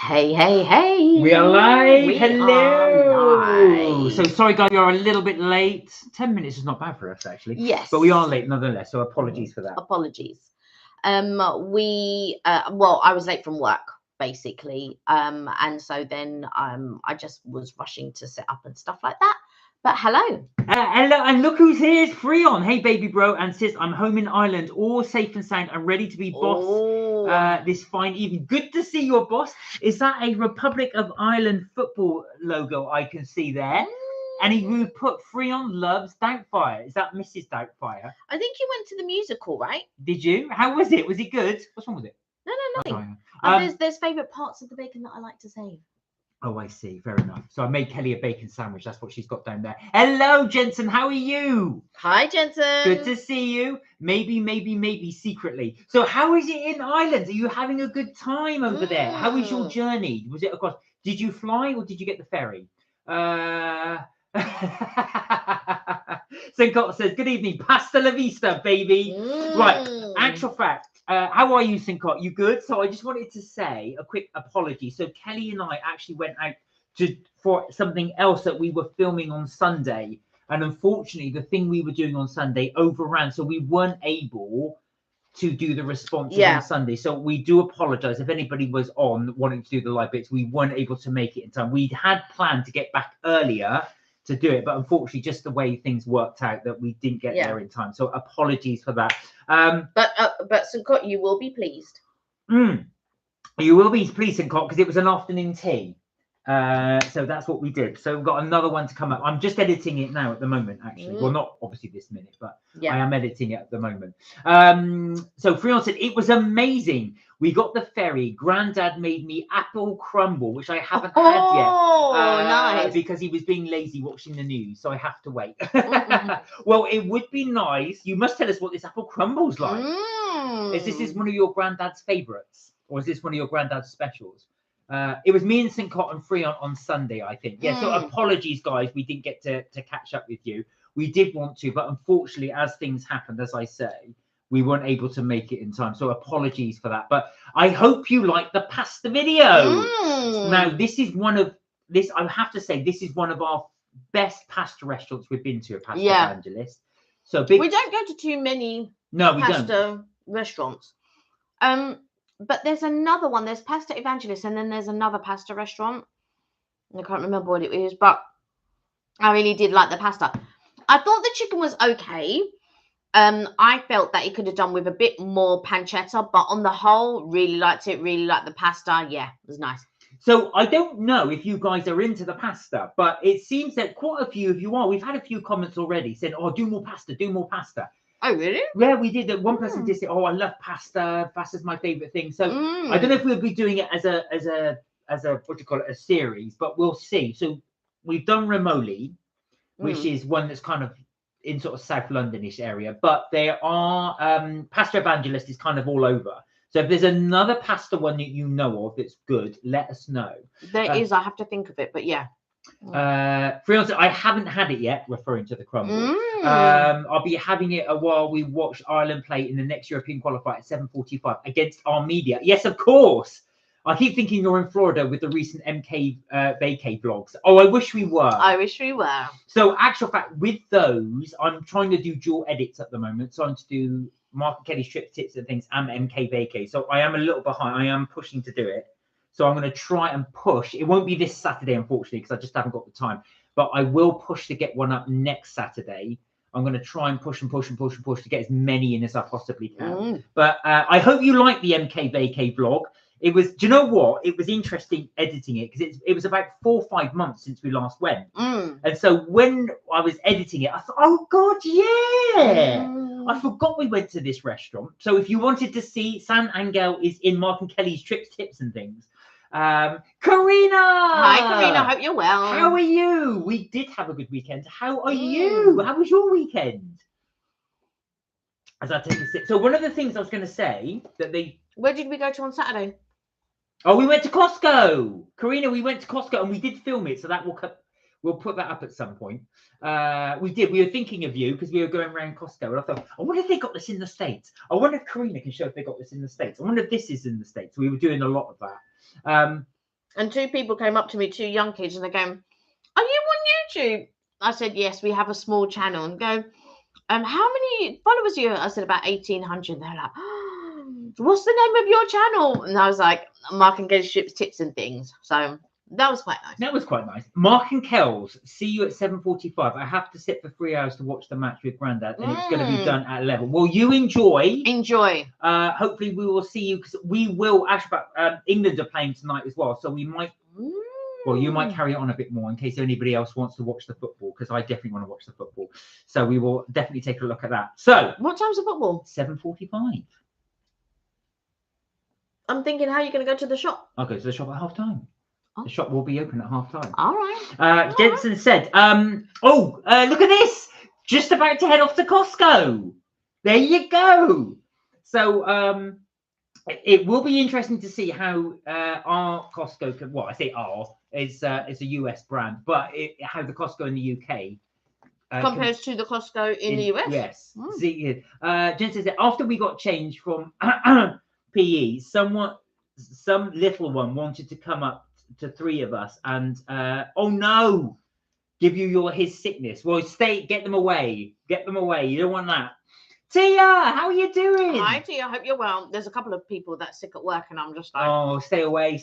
Hey, hey, hey. We are live. We Hello. are live. So sorry, guys, you're a little bit late. 10 minutes is not bad for us, actually. Yes. But we are late nonetheless, so apologies for that. Apologies. Well, I was late from work, basically. And so then I just was rushing to set up and stuff like that. But hello. Hello, and look who's here. It's Freon. Hey, baby bro and sis. I'm home in Ireland, all safe and sound and ready to be boss this fine evening. Good to see your boss. Is that a Republic of Ireland football logo I can see there? And he put Freon loves Doubtfire. Is that Mrs. Doubtfire? I think you went to the musical, right? Did you? How was it? Was it good? What's wrong with it? No, nothing. Oh, there's favourite parts of the bacon that I like to save. Oh, I see. Fair enough. So I made Kelly a bacon sandwich. That's what she's got down there. Hello, Jensen. How are you? Hi, Jensen. Good to see you. Maybe secretly. So how is it in Ireland? Are you having a good time over there? How was your journey? Was it across? Did you fly or did you get the ferry? St. Cott says, good evening. Pasta la vista, baby. Right. Actual fact. How are you, St. Cott? You good? So I just wanted to say a quick apology. So Kelly and I actually went out for something else that we were filming on Sunday. And unfortunately, the thing we were doing on Sunday overran. So we weren't able to do the responses on Sunday. So we do apologize if anybody was on wanting to do the live bits. We weren't able to make it in time. We had planned to get back earlier to do it, but unfortunately just the way things worked out that we didn't get there in time, so apologies for that. But St. Cott, you will be pleased. You will be pleased, St. Cott, because it was an afternoon tea, so that's what we did. So we've got another one to come up. I'm just editing it now at the moment, actually. Well, not obviously this minute, but I am editing it at the moment. So Freon said it was amazing. We got the ferry. Granddad made me apple crumble, which I haven't had yet. Nice. Because he was being lazy watching the news, so I have to wait. Well, it would be nice. You must tell us what this apple crumble's like. Is this one of your granddad's favourites, or is this one of your granddad's specials? It was me and St. Cott and Freon on Sunday, I think. Yeah, so apologies, guys. We didn't get to catch up with you. We did want to, but unfortunately, as things happened, as I say, we weren't able to make it in time. So apologies for that. But I hope you like the pasta video. Now, this is one of I have to say, this is one of our best pasta restaurants we've been to, a pasta evangelist. So we don't go to too many pasta restaurants. But there's another one. There's Pasta Evangelist, and then there's another pasta restaurant. I can't remember what it is, but I really did like the pasta. I thought the chicken was okay. I felt that it could have done with a bit more pancetta, but on the whole, really liked it. Really liked the pasta. Yeah, it was nice. So I don't know if you guys are into the pasta, but it seems that quite a few of you are. We've had a few comments already saying, "Oh, do more pasta, do more pasta." Oh, really? Yeah, we did. One person did say, "Oh, I love pasta. Pasta's my favorite thing." So I don't know if we'll be doing it as a what do you call it, a series, but we'll see. So we've done Romoli, which is one that's kind of in sort of South Londonish area, but there are Pasta Evangelist is kind of all over. So if there's another pasta one that you know of that's good, let us know. There is. I have to think of it, but yeah. Freon said, I haven't had it yet, referring to the crumble. I'll be having it while we watch Ireland play in the next European qualifier at 7:45 against Armenia. Yes, of course. I keep thinking you're in Florida with the recent MK vacay vlogs. Oh, I wish we were. I wish we were. So, actual fact, with those, I'm trying to do dual edits at the moment. So I'm to do Mark and Kelly's trip tips and things and MK vacay. So I am a little behind. I am pushing to do it. So I'm going to try and push. It won't be this Saturday, unfortunately, because I just haven't got the time. But I will push to get one up next Saturday. I'm going to try and push to get as many in as I possibly can. But I hope you like the MK vacay vlog. It was, do you know what? It was interesting editing it because it was about 4 or 5 months since we last went. And so when I was editing it, I thought, oh, God, yeah. I forgot we went to this restaurant. So if you wanted to see, San Angel is in Mark and Kelly's trips, tips and things. Karina! Hi, Karina. Hope you're well. How are you? We did have a good weekend. How are you? How was your weekend? As I take a sip. So one of the things I was going to say that Where did we go to on Saturday? Oh, we went to Costco. Karina, we went to Costco and we did film it, so that we'll put that up at some point. We did. We were thinking of you because we were going around Costco, and I thought, I wonder if they got this in the States. I wonder if Karina can show if they got this in the States. I wonder if this is in the States. We were doing a lot of that. And 2 people came up to me, 2 young kids, and they're going, "Are you on YouTube?" I said, "Yes, we have a small channel." And go, "How many followers are you?" I said, "About 1,800." They're like, "Oh, what's the name of your channel?" And I was like, "Mark and Kelly Strips, Tips and Things." So that was quite nice. That was quite nice. Mark and Kells, see you at 7:45. I have to sit for 3 hours to watch the match with Grandad, and it's going to be done at 11. Well, you enjoy. Enjoy. Hopefully, we will see you because we will. Actually, England are playing tonight as well, so we might. Well, you might carry it on a bit more in case anybody else wants to watch the football, because I definitely want to watch the football. So we will definitely take a look at that. So, what time's the football? 7:45. I'm thinking, how are you going to go to the shop? I'll go to the shop at half time. The shop will be open at half time. All right. Jensen said, look at this. Just about to head off to Costco. There you go. So it will be interesting to see how our Costco can, well, I say our, it's a US brand, but how the Costco in the UK compares to the Costco in the US. Yes. See, Jensen said, after we got changed from PE, some little one wanted to come up to 3 of us and oh no, give you his sickness. Well, get them away. You don't want that. Tia, how are you doing? Hi Tia, I hope you're well. There's a couple of people that sick at work and I'm just like, oh, stay away.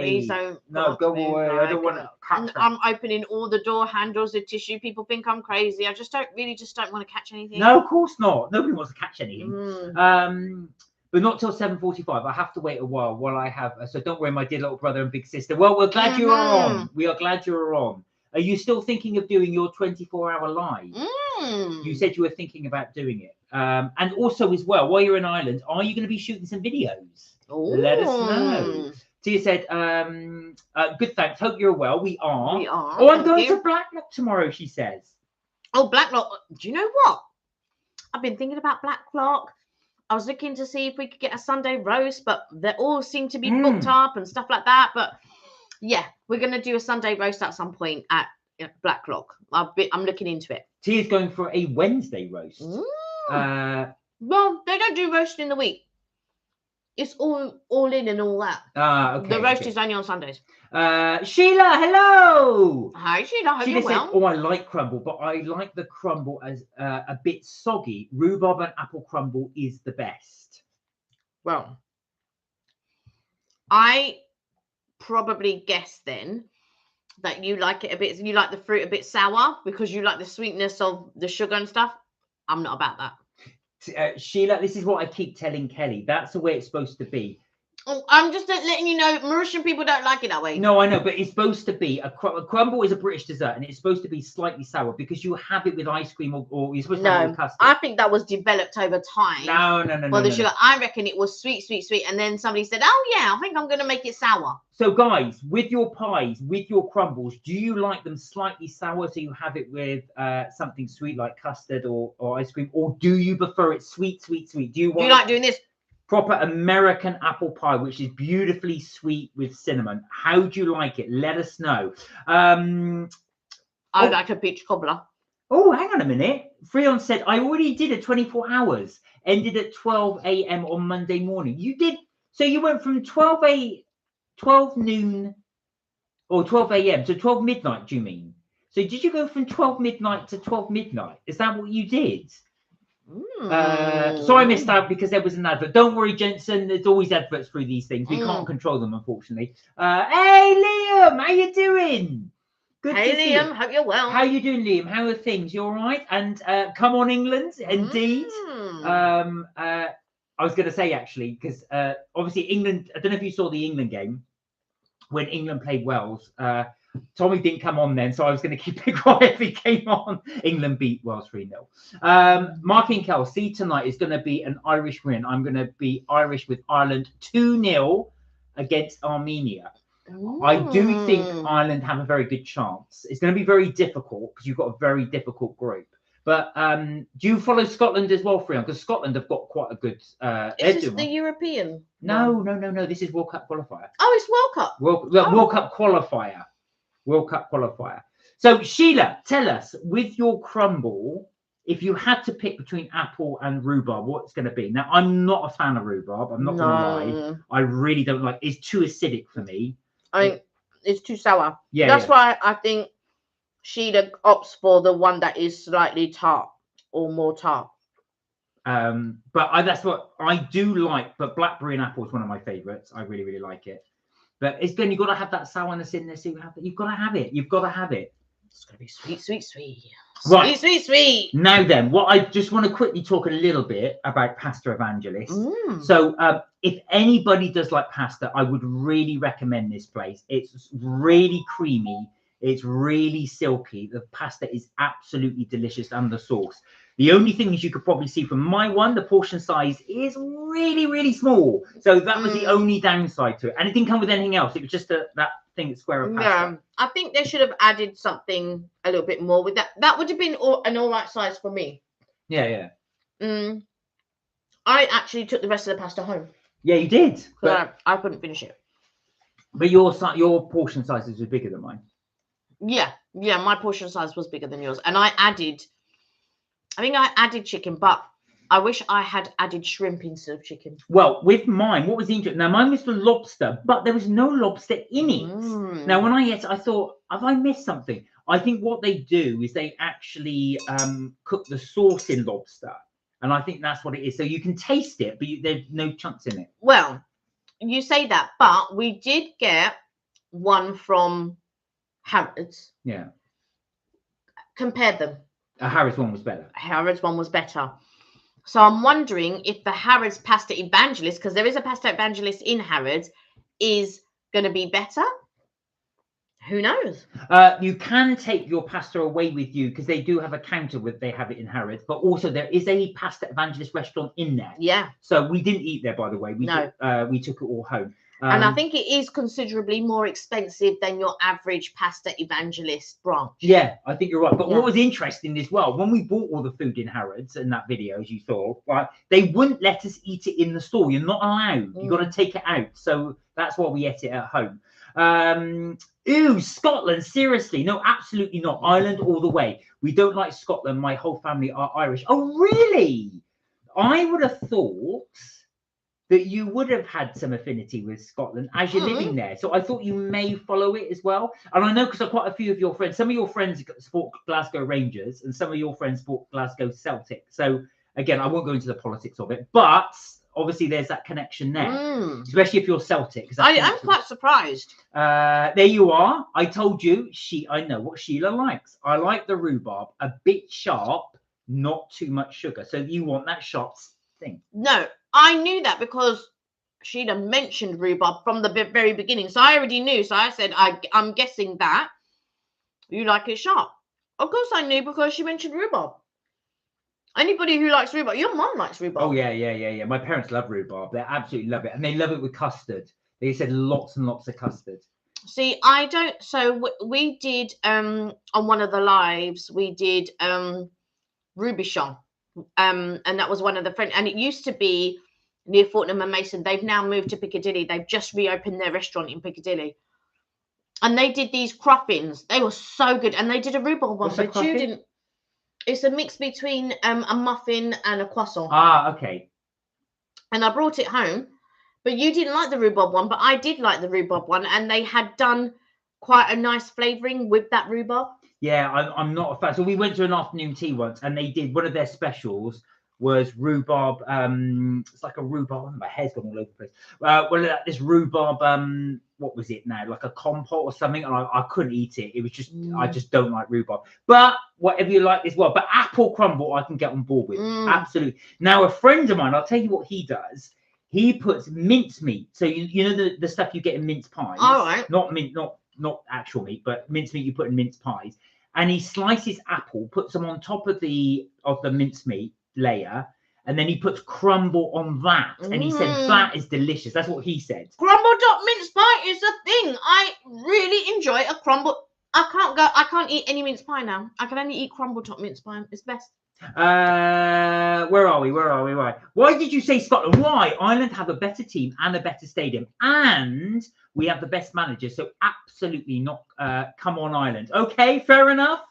Please don't. No, go away. I don't want to catch them. I'm opening all the door handles with tissue. People think I'm crazy. I just don't want to catch anything. No, of course not. Nobody wants to catch anything. But not till 7:45. I have to wait a while I have. So don't worry, my dear little brother and big sister. Well, we're glad you are on. We are glad you are on. Are you still thinking of doing your 24-hour live? You said you were thinking about doing it. And also as well, while you're in Ireland, are you going to be shooting some videos? Let us know. Tia said, good, thanks. Hope you're well. We are. Oh, I'm going to Blacklock tomorrow, she says. Oh, Blacklock. Do you know what? I've been thinking about Blacklock. I was looking to see if we could get a Sunday roast, but they all seem to be booked up and stuff like that. But yeah, we're going to do a Sunday roast at some point at Blacklock. I'm looking into it. Tia's going for a Wednesday roast. Well, they don't do roast in the week. It's all in and all that. Okay. The roast is only on Sundays. Sheila, hello. Hi, Sheila. Hope you're well. Oh, I like crumble, but I like the crumble as a bit soggy. Rhubarb and apple crumble is the best. Well, I probably guess then that you like it a bit. You like the fruit a bit sour because you like the sweetness of the sugar and stuff. I'm not about that. Sheila, this is what I keep telling Kelly. That's the way it's supposed to be. Oh, I'm just letting you know, Mauritian people don't like it that way. No, I know, but it's supposed to be a crumble is a British dessert, and it's supposed to be slightly sour because you have it with ice cream or you're supposed to have it with custard. I think that was developed over time. No. Well, the sugar, I reckon it was sweet, and then somebody said, "Oh yeah, I think I'm going to make it sour." So, guys, with your pies, with your crumbles, do you like them slightly sour so you have it with something sweet like custard or ice cream, or do you prefer it sweet? Do you like doing this? Proper American apple pie, which is beautifully sweet with cinnamon. How do you like it? Let us know. I like a peach cobbler. Oh, hang on a minute. Freon said, I already did a 24 hours. Ended at 12 a.m. on Monday morning. You did. So you went from 12 noon or 12 a.m. to 12 midnight, do you mean? So did you go from 12 midnight to 12 midnight? Is that what you did? So I missed out because there was an advert. Don't worry, Jensen. There's always adverts through these things. We can't control them, unfortunately. Hey, Liam, how you doing? Good. Hey, Liam. Hope you're well. How you doing, Liam? How are things? You all right? And come on, England, indeed. I was going to say actually because obviously England. I don't know if you saw the England game when England played Wales. Tommy didn't come on then, so I was going to keep it quiet if he came on. England beat Wales 3-0. Mark and Kel, see tonight is going to be an Irish win. I'm going to be Irish with Ireland 2-0 against Armenia. I do think Ireland have a very good chance. It's going to be very difficult because you've got a very difficult group. But do you follow Scotland as well, Freon? Because Scotland have got quite a good. Is this the European? No. This is World Cup qualifier. Oh, it's World Cup. World Cup qualifier. World Cup qualifier. So Sheila, tell us with your crumble, if you had to pick between apple and rhubarb, what it's going to be. Now, I'm not a fan of rhubarb. I'm not going to lie. I really don't like. It's too acidic for me. I mean, it's too sour. Yeah, that's why I think Sheila opts for the one that is slightly tart or more tart. But that's what I do like. But blackberry and apple is one of my favorites. I really, really like it. But it's good. You've got to have that sourness in there. So you've got to have it. You've got to have it. It's going to be sweet, sweet, sweet. Right. Sweet, sweet, sweet. Now then, what I just want to quickly talk a little bit about Pasta Evangelist. So if anybody does like pasta, I would really recommend this place. It's really creamy. It's really silky. The pasta is absolutely delicious, and the sauce. The only thing is, you could probably see from my one, the portion size is really, really small. So that was the only downside to it. And it didn't come with anything else. It was just that thing, square of pasta. Yeah, I think they should have added something a little bit more with that. That would have been an all right size for me. Yeah. I actually took the rest of the pasta home. Yeah, you did. But I couldn't finish it. But your portion sizes were bigger than mine. Yeah, my portion size was bigger than yours. And I think I added chicken, but I wish I had added shrimp instead of chicken. Well, with mine, what was the interesting? Now, mine was the lobster, but there was no lobster in it. Now, when I ate it, I thought, have I missed something? I think what they do is they actually cook the sauce in lobster. And I think that's what it is. So you can taste it, but there's no chunks in it. Well, you say that, but we did get one from Harrods. Yeah. Compared them. Harrods one was better. Harrods one was better. So I'm wondering if the Harrods Pasta Evangelist, because there is a Pasta Evangelist in Harrods, is going to be better. Who knows? You can take your pasta away with you, because they do have a counter with they have it in Harrods, but also there is a Pasta Evangelist restaurant in there. Yeah. So we didn't eat there, by the way. We took it all home. And I think it is considerably more expensive than your average Pasta Evangelist brunch. Yeah, I think you're right. But what was interesting as well, when we bought all the food in Harrods in that video, as you saw, right, they wouldn't let us eat it in the store. You're not allowed. You've got to take it out. So that's why we ate it at home. Ooh, Scotland, seriously. No, absolutely not. Ireland all the way. We don't like Scotland. My whole family are Irish. Oh, really? I would have thought that you would have had some affinity with Scotland as you're living there. So I thought you may follow it as well. And I know because quite a few of your friends, some of your friends support Glasgow Rangers and some of your friends support Glasgow Celtic. So again, I won't go into the politics of it, but obviously there's that connection there, especially if you're Celtic. I'm quite surprised. There you are. I told you, I know what Sheila likes. I like the rhubarb, a bit sharp, not too much sugar. So you want that sharp thing. No, I knew that because Sheila mentioned rhubarb from the very beginning. So I already knew. So I said, I'm guessing that you like it sharp. Of course I knew because she mentioned rhubarb. Anybody who likes rhubarb, your mum likes rhubarb. Oh, yeah. My parents love rhubarb. They absolutely love it. And they love it with custard. They said lots and lots of custard. See, I don't. So we did, on one of the lives, we did Rubichon. And that was one of the friends. And it used to be near Fortnum and Mason. They've now moved to Piccadilly. They've just reopened their restaurant in Piccadilly. And they did these cruffins. They were so good. And they did a rhubarb one. But you didn't. It's a mix between a muffin and a croissant. Ah, okay. And I brought it home. But you didn't like the rhubarb one. But I did like the rhubarb one. And they had done quite a nice flavouring with that rhubarb. Yeah, I'm not a fan. So we went to an afternoon tea once, and they did one of their specials was rhubarb. It's like a rhubarb. My hair's gone all over the place. Well, this rhubarb. What was it now? Like a compote or something. And I couldn't eat it. It was just I just don't like rhubarb. But whatever you like as well. But apple crumble, I can get on board with. Absolutely. Now, a friend of mine, I'll tell you what he does. He puts mincemeat. So you know the stuff you get in mince pies. All right. Not actual meat, but mincemeat you put in mince pies. And he slices apple, puts them on top of the mincemeat layer, and then he puts crumble on that. And he said that is delicious. That's what he said. Crumble top mince pie is a thing. I really enjoy a crumble. I can't eat any mince pie now. I can only eat crumble top mince pie. It's best. Where are we? Right. Why did you say Scotland? Why? Ireland have a better team and a better stadium, and we have the best manager. So absolutely not. Come on, Ireland. Okay, fair enough.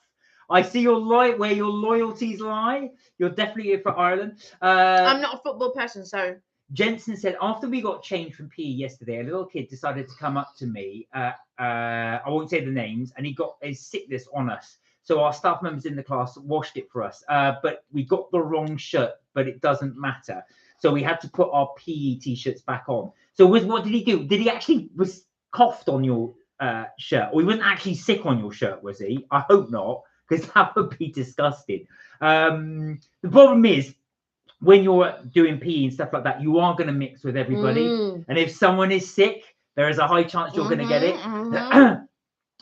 I see where your loyalties lie. You're definitely here for Ireland. I'm not a football person, so Jensen said, after we got changed from PE yesterday, a little kid decided to come up to me. I won't say the names, and he got his sickness on us. So our staff members in the class washed it for us. But we got the wrong shirt, but it doesn't matter. So we had to put our PE t-shirts back on. So what did he do? Did he actually was coughed on your shirt? Or he wasn't actually sick on your shirt, was he? I hope not, because that would be disgusting. The problem is, when you're doing PE and stuff like that, you are going to mix with everybody. And if someone is sick, there is a high chance you're going to get it.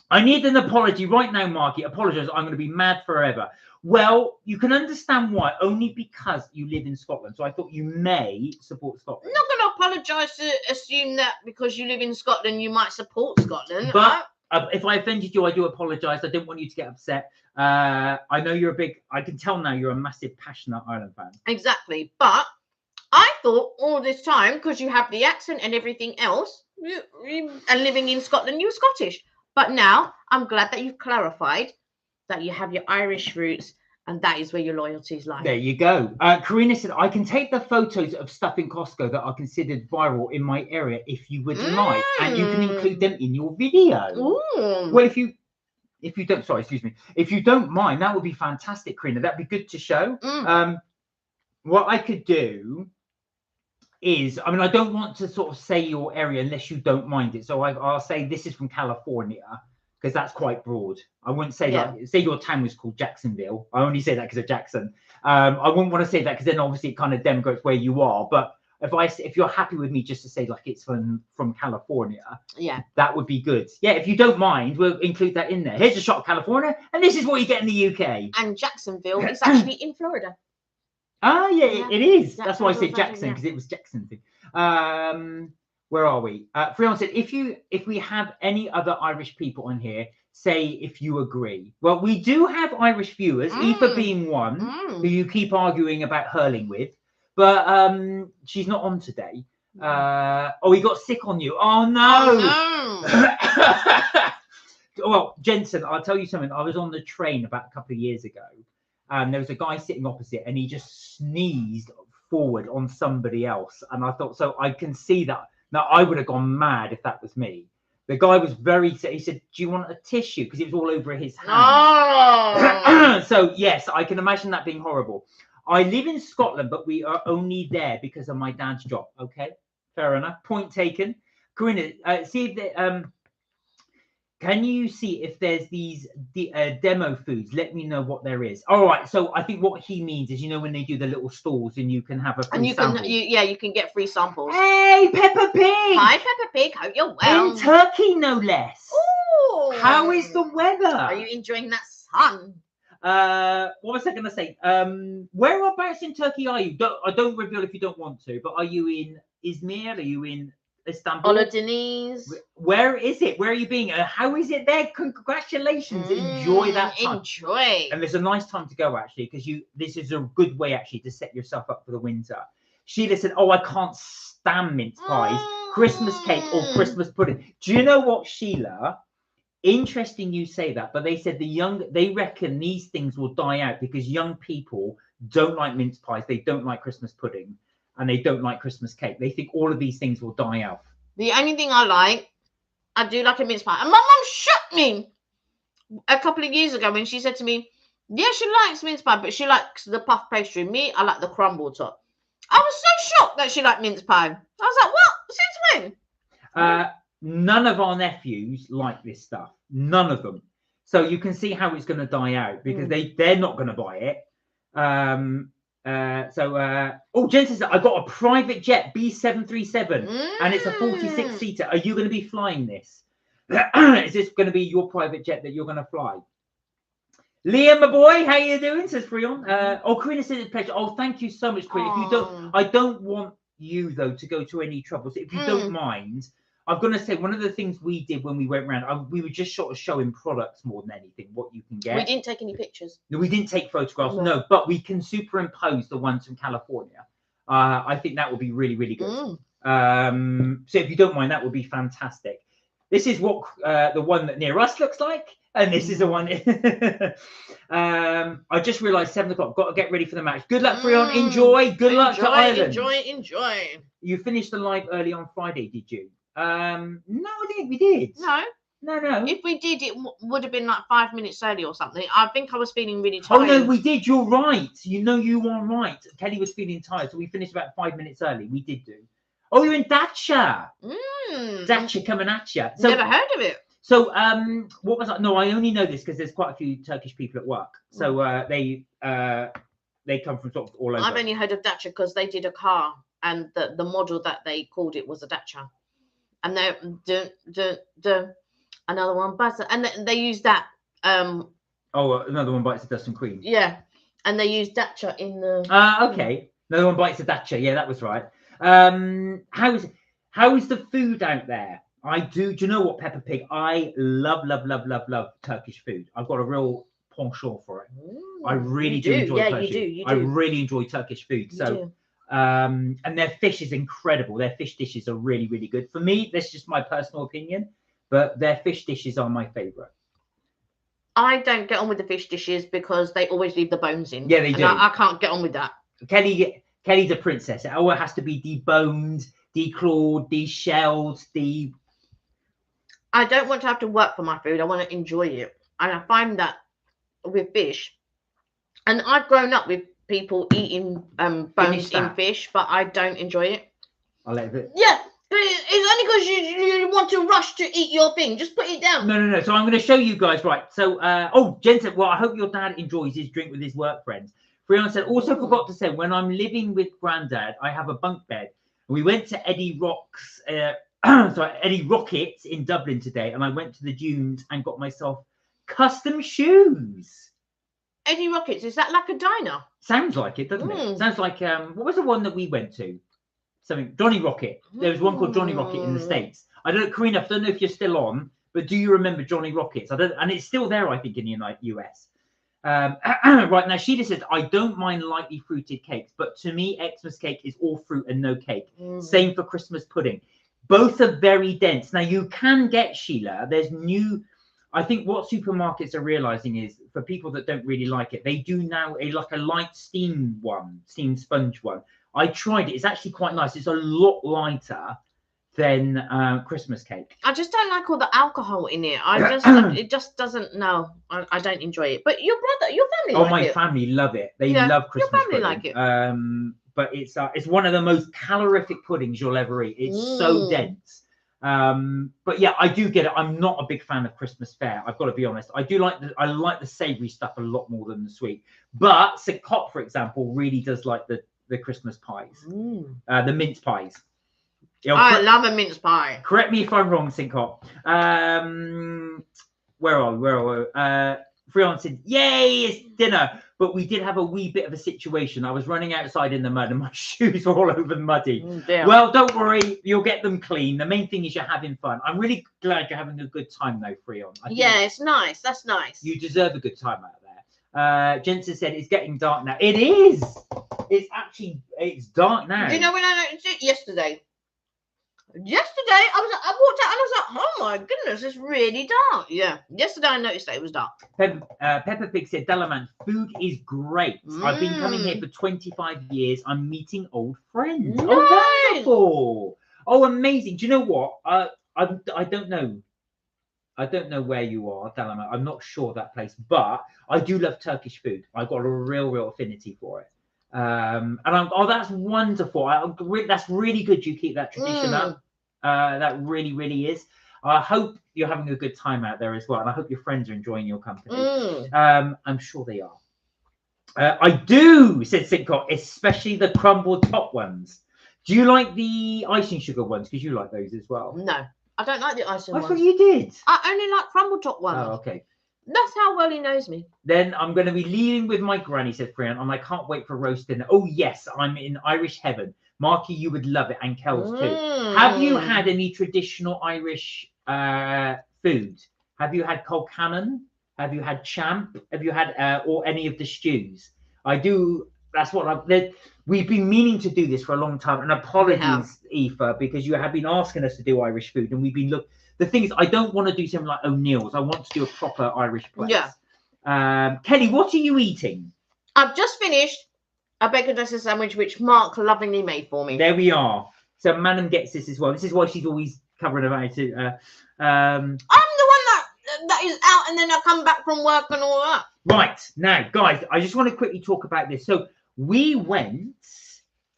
I need an apology right now, Marky. Apologise. I'm going to be mad forever. Well, you can understand why, only because you live in Scotland. So I thought you may support Scotland. I'm not going to apologise to assume that because you live in Scotland, you might support Scotland. But if I offended you, I do apologise. I didn't want you to get upset. I know you're I can tell now you're a massive, passionate Ireland fan. Exactly. But I thought all this time, because you have the accent and everything else, and living in Scotland, you're Scottish. But now I'm glad that you've clarified that you have your Irish roots, and that is where your loyalties lie. There you go. Karina said, I can take the photos of stuff in Costco that are considered viral in my area if you would like, and you can include them in your video. Well, if you don't, sorry, excuse me, if you don't mind, that would be fantastic, Karina. That'd be good to show. What I could do is, I mean, I don't want to sort of say your area unless you don't mind it. So I'll say this is from California, because that's quite broad. I wouldn't say like, say your town was called Jacksonville. I only say that because of Jackson. I wouldn't want to say that because then obviously it kind of denigrates where you are. But if you're happy with me just to say like it's from California, that would be good. Yeah, if you don't mind, we'll include that in there. Here's a shot of California, and this is what you get in the UK. And Jacksonville is actually in Florida. Ah, yeah, it is. That's why I said Jackson, because it was Jackson thing. Where are we? Freon said, if we have any other Irish people on here, say if you agree. Well, we do have Irish viewers, Aoife being one, who you keep arguing about hurling with, but she's not on today. Oh, he got sick on you. Oh no. Well, Jensen, I'll tell you something. I was on the train about a couple of years ago. There was a guy sitting opposite, and he just sneezed forward on somebody else. And I thought, so I can see that. Now, I would have gone mad if that was me. The guy was he said, do you want a tissue? Because it was all over his hand. Oh. So, yes, I can imagine that being horrible. I live in Scotland, but we are only there because of my dad's job. Okay, fair enough. Point taken. Corinna, see if the, can you see if there's these demo foods? Let me know what there is. All right. So I think what he means is, you know, when they do the little stalls and you can have a free sample. You can get free samples. Hey, Peppa Pig. Hi, Peppa Pig. Hope you're well. In Turkey, no less. Ooh. How is the weather? Are you enjoying that sun? What was I going to say? Whereabouts in Turkey are you? I don't reveal if you don't want to, but are you in Izmir? Are you in Istanbul? Denise. Where is it? Where are you being? How is it there? Congratulations. Enjoy that time. Enjoy. And there's a nice time to go, actually, because this is a good way, actually, to set yourself up for the winter. Sheila said, oh, I can't stand mince pies, Christmas cake or Christmas pudding. Do you know what, Sheila? Interesting you say that, but they said they reckon these things will die out because young people don't like mince pies, they don't like Christmas pudding, and they don't like Christmas cake. They think all of these things will die out. The only thing I do like a mince pie. And my mum shocked me a couple of years ago when she said to me, yeah, she likes mince pie, but she likes the puff pastry. Me, I like the crumble top. I was so shocked that she liked mince pie. I was like, what? Since when? None of our nephews like this stuff. None of them. So you can see how it's going to die out because they're not going to buy it. Jensen said, I got a private jet B737 and it's a 46-seater. Are you going to be flying this? Is this going to be your private jet that you're going to fly? Liam, my boy, how you doing? Says Freon. Karina said it's a pleasure. Oh, thank you so much, Karina. If you don't, I don't want you though to go to any trouble. So if you don't mind, I'm going to say one of the things we did when we went around, we were just sort of showing products more than anything, what you can get. We didn't take any pictures. No, we didn't take photographs, no, but we can superimpose the ones from California. I think that would be really, really good. So if you don't mind, that would be fantastic. This is what the one that near us looks like, and this is the one. I just realised 7 o'clock. Got to get ready for the match. Good luck, Freon. Enjoy. Good luck to Ireland. Enjoy. You finished the live early on Friday, did you? No, I think we did. No. If we did, it would have been like 5 minutes early or something. I think I was feeling really tired. Oh no, we did. You're right. You know, you are right. Kelly was feeling tired, so we finished about 5 minutes early. We did do. Oh, you're in Dacia. Dacia coming at you. So, never heard of it. So, what was that? No, I only know this because there's quite a few Turkish people at work. So they come from sort of all over. I've only heard of Dacia because they did a car, and the model that they called it was a Dacia, and they another one bites, and they use that. Another one bites the dust and cream. Yeah, and they use Dacia in the. Okay. Another one bites the Dacia. Yeah, that was right. How is the food out there? Do you know what, Peppa Pig? I love Turkish food. I've got a real penchant for it. I really do enjoy Turkish. You do. I really enjoy Turkish food. And their fish is incredible. Their fish dishes are really, really good. For me, that's just my personal opinion, but their fish dishes are my favourite. I don't get on with the fish dishes because they always leave the bones in. Yeah, they do. I can't get on with that. Kelly's a princess. It always has to be deboned, declawed, deshelled, I don't want to have to work for my food. I want to enjoy it. And I find that with fish, and I've grown up with people eating bones in fish, but I don't enjoy it. I'll let it. Yeah, but it's only because you want to rush to eat your thing. Just put it down. No. So I'm going to show you guys. Right. So, Jensen, well, I hope your dad enjoys his drink with his work friends. Brianna said, also forgot to say, when I'm living with Grandad, I have a bunk bed. We went to Eddie Rockets in Dublin today, and I went to the dunes and got myself custom shoes. Eddie Rockets, is that like a diner? Sounds like it, doesn't it? Sounds like what was the one that we went to? Something Johnny Rocket. There was one called Johnny Rocket in the States. I don't know, Karina, I don't know if you're still on, but do you remember Johnny Rockets? And it's still there, I think, in the US. Right now, Sheila says, I don't mind lightly fruited cakes, but to me, Xmas cake is all fruit and no cake. Same for Christmas pudding. Both are very dense. Now, you can get, Sheila, there's new, I think what supermarkets are realizing is, for people that don't really like it, they do now like a light steam sponge one. I tried it. It's actually quite nice. It's a lot lighter than Christmas cake. I just don't like all the alcohol in it. It just doesn't. No, I don't enjoy it. But your family. Oh, my family love it. They love Christmas. Your family pudding. like it. But it's one of the most calorific puddings you'll ever eat. It's so dense. But yeah, I do get it. I'm not a big fan of Christmas fare. I've got to be honest. I like the savoury stuff a lot more than the sweet. But St. Cot, for example, really does like the Christmas pies, the mince pies. I love a mince pie. Correct me if I'm wrong, St. Cot. Where are we? Freon said, yay, it's dinner. But we did have a wee bit of a situation. I was running outside in the mud and my shoes were all over muddy. Well, don't worry. You'll get them clean. The main thing is you're having fun. I'm really glad you're having a good time, though, Freon. Yeah, it's nice. That's nice. You deserve a good time out there. Jensen said it's getting dark now. It is. It's dark now. Do you know when I noticed it? Yesterday, I walked out and I was like, oh my goodness, it's really dark. Yeah, yesterday I noticed that it was dark. Peppa Pig said, Delamant, food is great. I've been coming here for 25 years. I'm meeting old friends. Nice. Oh, wonderful. Oh, amazing. Do you know what? I don't know. I don't know where you are, Delamant. I'm not sure that place, but I do love Turkish food. I've got a real affinity for it. That's wonderful. That's really good. You keep that tradition up. That really is. I hope you're having a good time out there as well, and I hope your friends are enjoying your company. I'm sure they are. I do, said Sitcom, especially the crumbled top ones. Do you like the icing sugar ones? Because you like those as well. No, I don't like the icing ones. I thought you did. I only like crumbled top ones. Oh, okay. That's how well he knows me. Then I'm going to be leaving with my granny, said Freon, and I can't wait for roast dinner. Oh, yes, I'm in Irish heaven. Marky, you would love it, and Kels too. Have you had any traditional Irish food? Have you had colcannon? Have you had champ? Have you had or any of the stews? I do. That's what we've been meaning to do this for a long time. And apologies, Aoife, because you have been asking us to do Irish food, and we've been the thing is, I don't want to do something like O'Neill's. I want to do a proper Irish place. Yeah. Kelly, what are you eating? I've just finished a bacon dressing sandwich, which Mark lovingly made for me. There we are. So Madam gets this as well. This is why she's always covering about it. I'm the one that is out, and then I come back from work and all that. Right, now, guys, I just want to quickly talk about this. So we went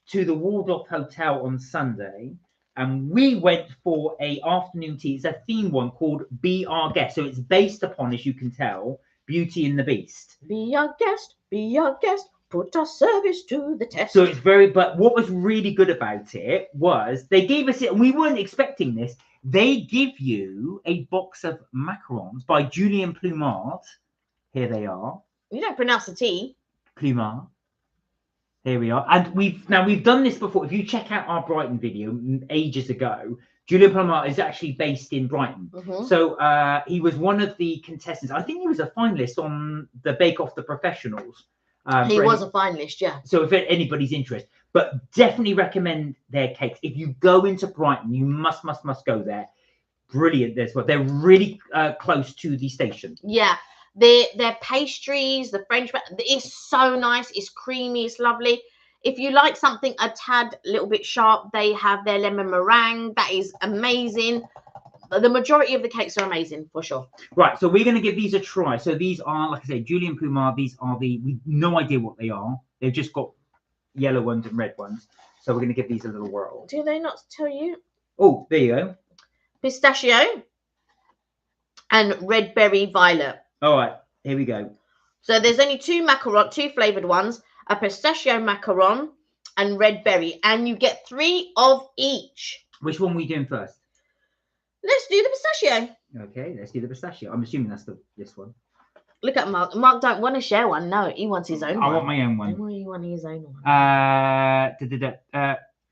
to the Waldorf Hotel on Sunday, and we went for a afternoon tea. It's a theme one called Be Our Guest. So it's based upon, as you can tell, Beauty and the Beast. Be our guest, be our guest. Put our service to the test. So it's very, but what was really good about it was they gave us it, and we weren't expecting this. They give you a box of macarons by Julien Plumard. Here they are. You don't pronounce the T. Plumard. Here we are. And we've done this before. If you check out our Brighton video ages ago, Julien Plumard is actually based in Brighton. So he was one of the contestants. I think he was a finalist on the Bake Off the Professionals. He was a finalist, yeah. So if anybody's interested, but definitely recommend their cakes. If you go into Brighton, you must go there. Brilliant. They're really close to the station. Yeah, their pastries, the French, it's so nice. It's creamy. It's lovely. If you like something a tad little bit sharp, they have their lemon meringue. That is amazing. The majority of the cakes are amazing, for sure. Right, so we're going to give these a try. So these are, like I say, Julien Plumard. These are we've no idea what they are. They've just got yellow ones and red ones. So we're going to give these a little whirl. Do they not tell you? Oh, there you go. Pistachio and red berry violet. All right, here we go. So there's only two flavoured ones, a pistachio macaron and red berry. And you get 3 of each. Which one are we doing first? Let's do the pistachio. Okay, let's do the pistachio. I'm assuming that's this one. Look at Mark. Mark don't want to share one. No, he wants his own one. I want my own one. He wants his own one.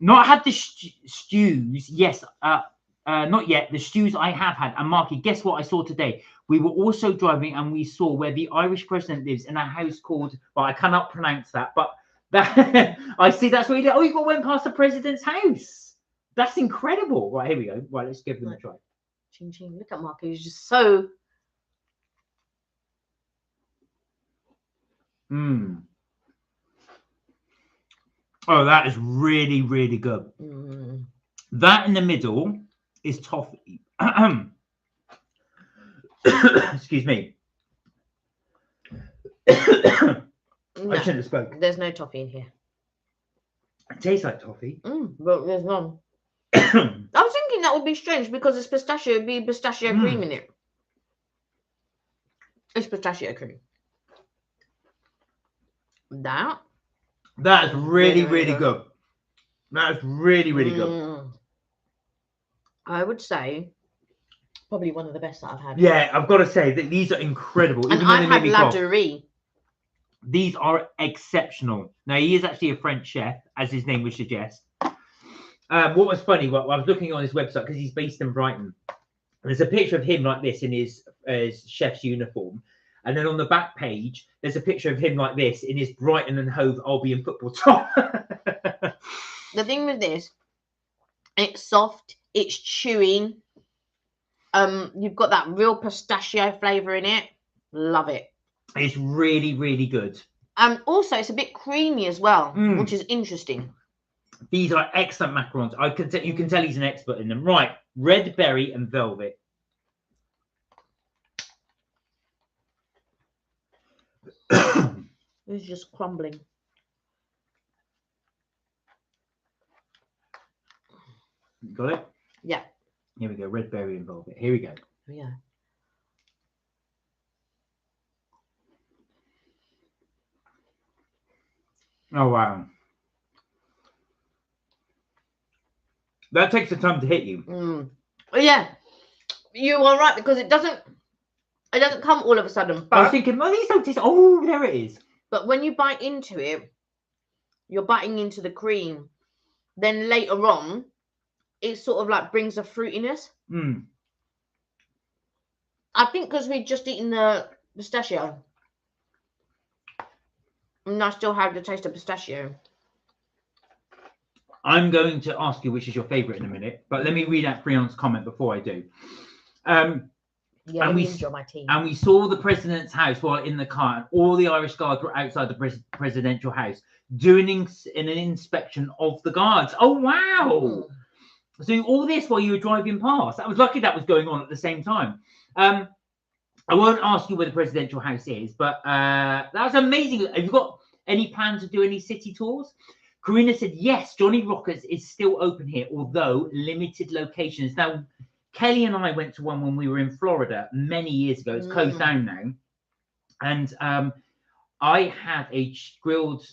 Not had the stews. Yes. Not yet. The stews I have had. And Marky, guess what I saw today? We were also driving and we saw where the Irish president lives in a house called, well, I cannot pronounce that, but that I see that's what he did. Oh, you went past the president's house. That's incredible. Right, here we go. Right, let's give them a try. Ching ching. Look at Mark. He's just so. Oh, that is really, really good. That in the middle is toffee. Excuse me. I shouldn't have spoken. There's no toffee in here. It tastes like toffee. But there's none. I was thinking that would be strange because it's pistachio. It'd be pistachio cream in it. It's pistachio cream. That's really, really good. That's really, really good. I would say probably one of the best that I've had. Yeah, I've got to say that these are incredible. And I've had Ladurie. These are exceptional. Now, he is actually a French chef, as his name would suggest. What was funny, I was looking on his website because he's based in Brighton. There's a picture of him like this in his chef's uniform. And then on the back page, there's a picture of him like this in his Brighton and Hove Albion football top. The thing with this, it's soft, it's chewy. You've got that real pistachio flavour in it. Love it. It's really, really good. And also, it's a bit creamy as well, which is interesting. These are excellent macarons. You can tell he's an expert in them. Right, red berry and velvet. It's just crumbling. Got it? Yeah. Here we go. Red berry and velvet. Here we go. Yeah. Oh, wow. That takes the time to hit you. Yeah. You are right, because it doesn't come all of a sudden. But I was thinking, well, these don't taste. Oh, there it is. But when you bite into it, you're biting into the cream. Then later on, it sort of like brings a fruitiness. I think because we've just eaten the pistachio. And I still have the taste of pistachio. I'm going to ask you which is your favourite in a minute, but let me read out Freon's comment before I do. Yeah, and let me enjoy my tea. And we saw the president's house while in the car, and all the Irish guards were outside the presidential house doing an inspection of the guards. Oh, wow. So all this while you were driving past. I was lucky that was going on at the same time. I won't ask you where the presidential house is, but that was amazing. Have you got any plans to do any city tours? Karina said, yes, Johnny Rockets is still open here, although limited locations. Now, Kelly and I went to one when we were in Florida many years ago. It's closed down now. And I had a grilled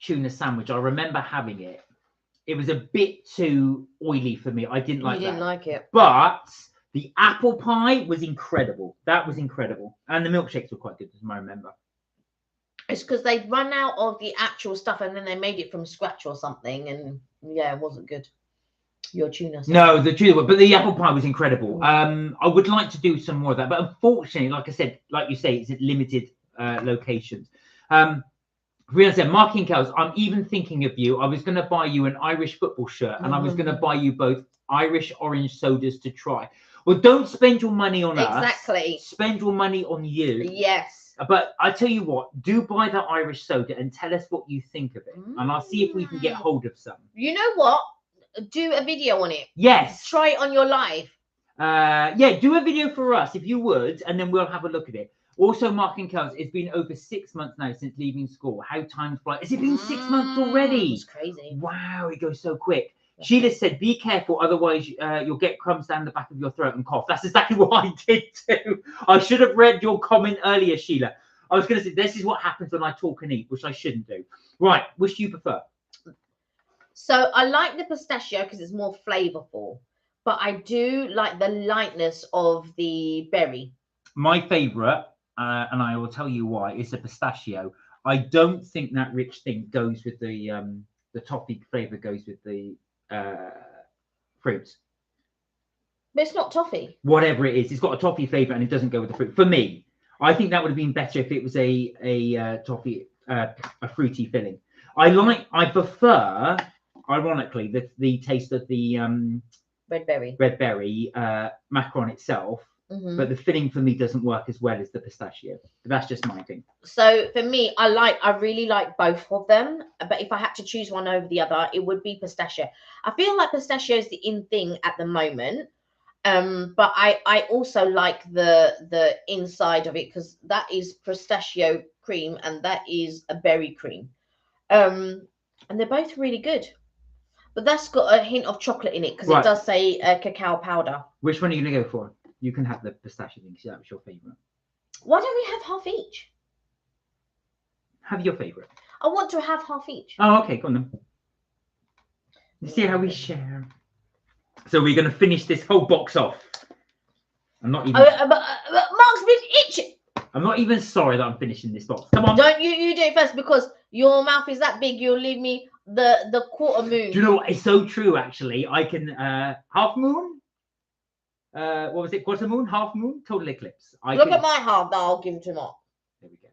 tuna sandwich. I remember having it. It was a bit too oily for me. I didn't like that. You didn't like it. But the apple pie was incredible. That was incredible. And the milkshakes were quite good, as I remember. It's because they'd run out of the actual stuff and then they made it from scratch or something. And yeah, it wasn't good. Your tuna. No, the tuna, but the apple pie was incredible. I would like to do some more of that, but unfortunately, like I said, like you say, it's at limited locations. Rihanna said, Marky and Kels, I'm even thinking of you. I was going to buy you an Irish football shirt, and I was going to buy you both Irish orange sodas to try. Well, don't spend your money on us. Exactly. Spend your money on you. Yes. But I tell you what, do buy that Irish soda and tell us what you think of it, and I'll see if we can get hold of some. You know what? Do a video on it. Yes. Try it on your live. Yeah, do a video for us if you would, and then we'll have a look at it. Also, Mark and Kels, it's been over 6 months now since leaving school. How time flies. Has it been 6 months already? It's crazy. Wow, it goes so quick. Sheila said, be careful, otherwise you'll get crumbs down the back of your throat and cough. That's exactly what I did too. I should have read your comment earlier, Sheila. I was going to say, this is what happens when I talk and eat, which I shouldn't do. Right, which do you prefer? So I like the pistachio because it's more flavorful, but I do like the lightness of the berry. My favorite, and I will tell you why, is the pistachio. I don't think that rich thing goes with the toffee flavor goes with the fruits. But it's not toffee. Whatever it is, it's got a toffee flavor and it doesn't go with the fruit. For me, I think that would have been better if it was a toffee, a fruity filling. I prefer, ironically, the taste of the red berry macaron itself, but the filling for me doesn't work as well as the pistachio. But that's just my thing. So for me, I really like both of them, but if I had to choose one over the other, it would be pistachio. I feel like pistachio is the in thing at the moment. But I also like the inside of it because that is pistachio cream and that is a berry cream. And they're both really good. But that's got a hint of chocolate in it because it does say cacao powder. Which one are you going to go for? You can have the pistachio thing because that was your favourite. Why don't we have half each? Have your favourite. I want to have half each. Oh, okay. Go on then. Let's see how we share. So we're going to finish this whole box off. I'm not even... but Mark's been itching. I'm not even sorry that I'm finishing this box. Come on. Don't you do it first because your mouth is that big. You'll leave me the quarter moon. Do you know what? It's so true, actually. I can... half moon? What was it? Quarter moon? Half moon? Total eclipse. Look at my half that I'll give to Mark. There we go.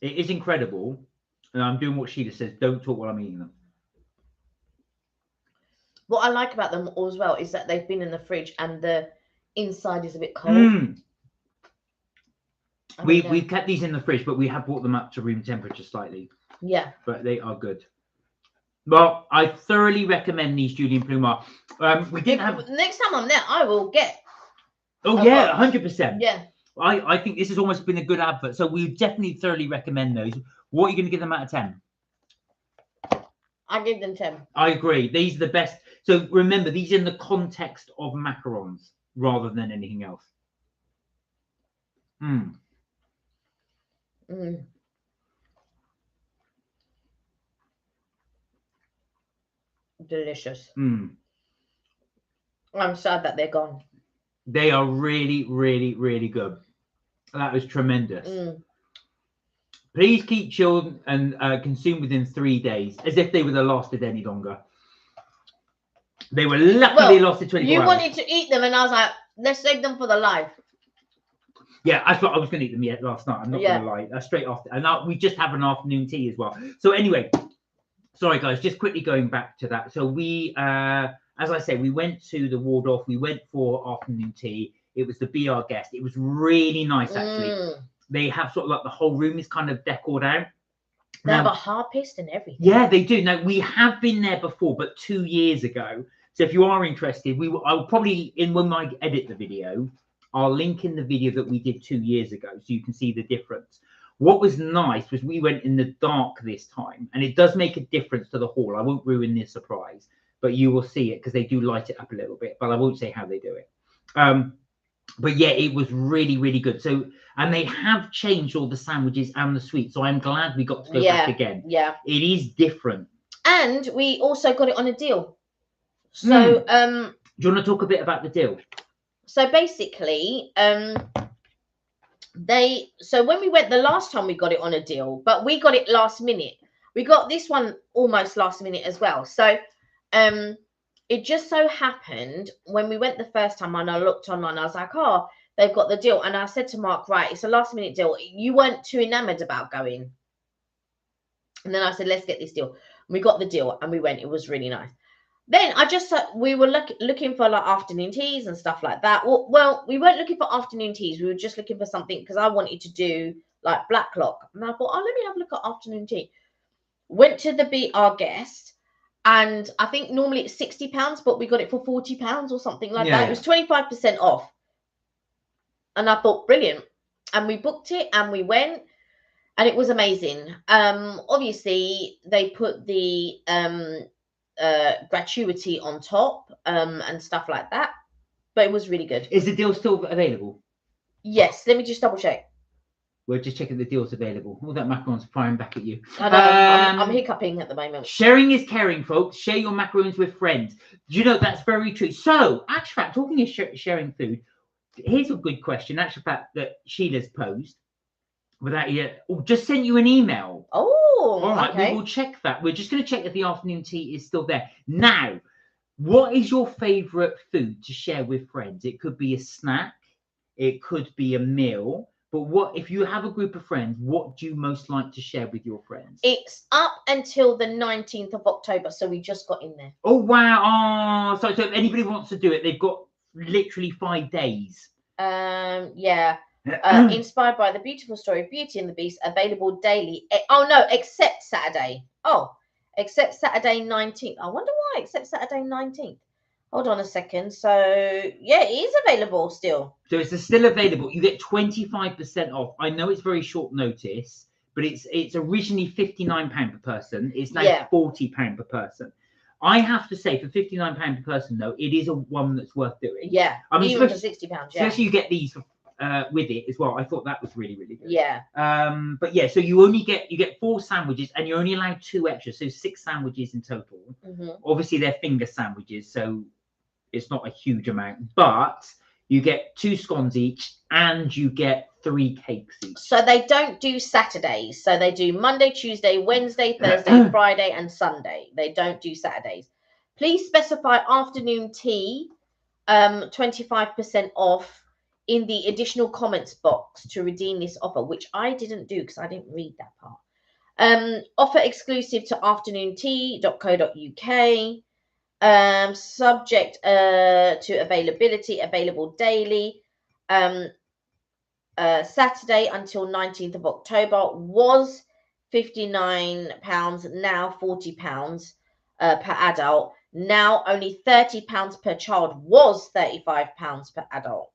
It is incredible. And I'm doing what Sheila says. Don't talk while I'm eating them. What I like about them as well is that they've been in the fridge and the inside is a bit cold. We've kept these in the fridge, but we have brought them up to room temperature slightly. Yeah. But they are good. Well, I thoroughly recommend these Julian Plumard. We didn't have... Next time I'm there, I will get... Oh, yeah, 100%. Yeah. I think this has almost been a good advert. So we definitely thoroughly recommend those. What are you going to give them out of 10? I give them 10. I agree. These are the best. So remember, these are in the context of macarons rather than anything else. Delicious. I'm sad that they're gone. They are really, really, really good. That was tremendous. Please keep chilled and consume within 3 days, as if they would have lasted any longer. They were luckily lasted 24 hours. You wanted to eat them, and I was like, let's save them for the live. Yeah, I thought I was going to eat them last night. I'm not going to lie. Straight after. And we just have an afternoon tea as well. So anyway, sorry guys, just quickly going back to that. So we, as I said, we went to the Waldorf. We went for afternoon tea. It was the Be Our Guest. It was really nice, actually. They have sort of like the whole room is kind of decored out. They have a harpist and everything. Yeah, they do. Now, we have been there before, but 2 years ago. So if you are interested, I'll probably, when I edit the video, I'll link in the video that we did 2 years ago so you can see the difference. What was nice was we went in the dark this time, and it does make a difference to the hall. I won't ruin the surprise, but you will see it because they do light it up a little bit, but I won't say how they do it. But yeah, it was really, really good. So, and they have changed all the sandwiches and the sweets. So I'm glad we got to go back again. Yeah. It is different. And we also got it on a deal. So, do you want to talk a bit about the deal? So basically, so when we went the last time, we got it on a deal, but we got it last minute. We got this one almost last minute as well. So, it just so happened when we went the first time, and I looked online, I was like, oh, they've got the deal. And I said to Mark, right, it's a last minute deal. You weren't too enamored about going. And then I said, let's get this deal. And we got the deal and we went. It was really nice. Then we were looking for like afternoon teas and stuff like that. Well, we weren't looking for afternoon teas. We were just looking for something because I wanted to do like Black Lock. And I thought, oh, let me have a look at afternoon tea. Went to the Be Our Guest. And I think normally it's £60, but we got it for £40 or something like that. It was 25% off. And I thought, brilliant. And we booked it and we went. And it was amazing. Obviously, they put the gratuity on top and stuff like that, but it was really good. Is the deal still available? Yes, let me just double check. We're just checking the deal's available. All that macarons firing back at you. I know, I'm hiccuping at the moment. Sharing is caring, folks. Share your macarons with friends. You know, that's very true. So, actually, fact, talking of sharing food, here's a good question. Actually, fact that Sheila's posed without yet, just sent you an email. Oh, all right. Okay. We will check that. We're just going to check if the afternoon tea is still there. Now, what is your favorite food to share with friends? It could be a snack. It could be a meal. But what if you have a group of friends, what do you most like to share with your friends? It's up until the 19th of October, so we just got in there. Oh, wow. Oh, so if anybody wants to do it, they've got literally 5 days. Yeah. Inspired by the beautiful story of Beauty and the Beast, available daily. Oh, no, except Saturday. Oh, except Saturday 19th. I wonder why, except Saturday 19th. Hold on a second. So, yeah, it is available still. So it's still available. You get 25% off. I know it's very short notice, but it's originally £59 per person. It's now £40 per person. I have to say, for £59 per person, though, it is a one that's worth doing. Yeah, I mean, even for £60, especially you get these with it as well. I thought that was really, really good. Yeah. But yeah, so you get 4 sandwiches, and you're only allowed 2 extras, so 6 sandwiches in total. Obviously, they're finger sandwiches, so it's not a huge amount, but you get 2 scones each, and you get 3 cakes each. So they don't do Saturdays. So they do Monday, Tuesday, Wednesday, Thursday, Friday, and Sunday. They don't do Saturdays. Please specify afternoon tea, 25% off in the additional comments box to redeem this offer, which I didn't do because I didn't read that part. Offer exclusive to afternoontea.co.uk. Subject to availability, available daily. Saturday until 19th of October was £59, now £40 per adult. Now only £30 per child, was £35 per adult.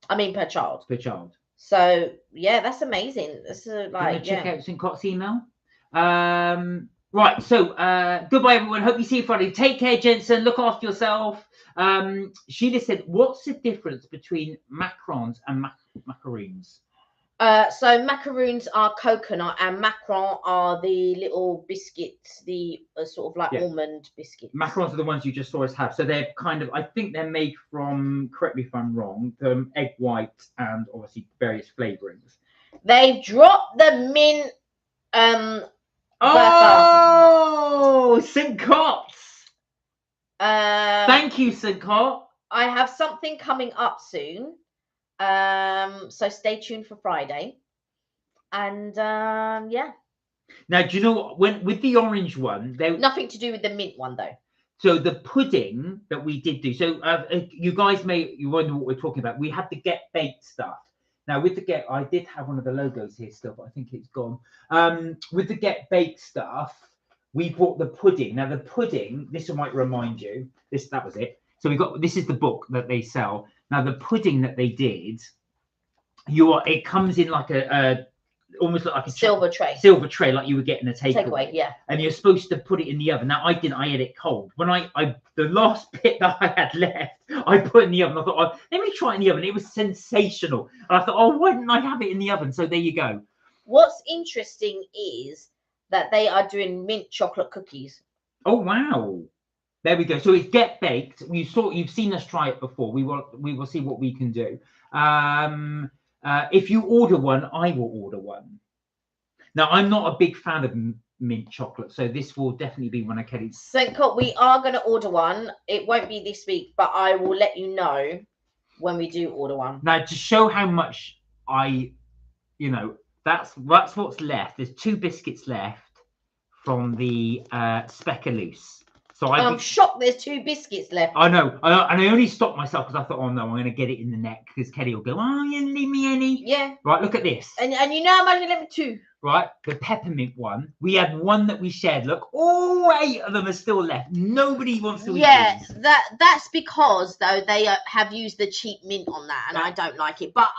I mean per child. Per child. So yeah, that's amazing. This is like check out St. Cott's email. Right, so goodbye everyone. Hope you see you Friday. Take care, Jensen. Look after yourself. Sheila said, what's the difference between macarons and macaroons? So macaroons are coconut and macaron are the little biscuits, the sort of like almond biscuits. Macarons are the ones you just saw us have. So they're kind of, I think they're made from, correct me if I'm wrong, egg white and obviously various flavorings. They've dropped the mint. Oh, St. Cott's. Thank you, St. Cott. I have something coming up soon. So stay tuned for Friday. And yeah. Now, do you know what? When with the orange one, there nothing to do with the mint one though. So the pudding that we did do. So you guys you wonder what we're talking about. We had the get baked stuff. Now with the get, I did have one of the logos here still, but I think it's gone. With the get baked stuff, we bought the pudding. Now the pudding, this might remind you. That was it. So this is the book that they sell. Now the pudding that they did, it comes in like a almost like a silver tray like you would get in a takeaway. Yeah. And you're supposed to put it in the oven. Now I didn't. I had it cold. When the last bit that I had left, I put in the oven. I thought, let me try it in the oven. It was sensational. And I thought, why didn't I have it in the oven? So there you go. What's interesting is that they are doing mint chocolate cookies. Oh wow. There we go. So it's get baked. You've seen us try it before. We will see what we can do. If you order one, I will order one. Now, I'm not a big fan of mint chocolate, so this will definitely be one of Kelly's. So, we are going to order one. It won't be this week, but I will let you know when we do order one. Now, to show how much that's what's left. There's 2 biscuits left from the tast-a-licious. So I'm shocked there's 2 biscuits left. I know. And I only stopped myself because I thought, oh no, I'm going to get it in the neck because Kelly will go, oh, you didn't leave me any. Yeah. Right, look at this. And you know I'm only left with 2. Right, the peppermint one. We had one that we shared. Look, all 8 of them are still left. Nobody wants to eat these. That's because though they have used the cheap mint on that, and I don't like it. But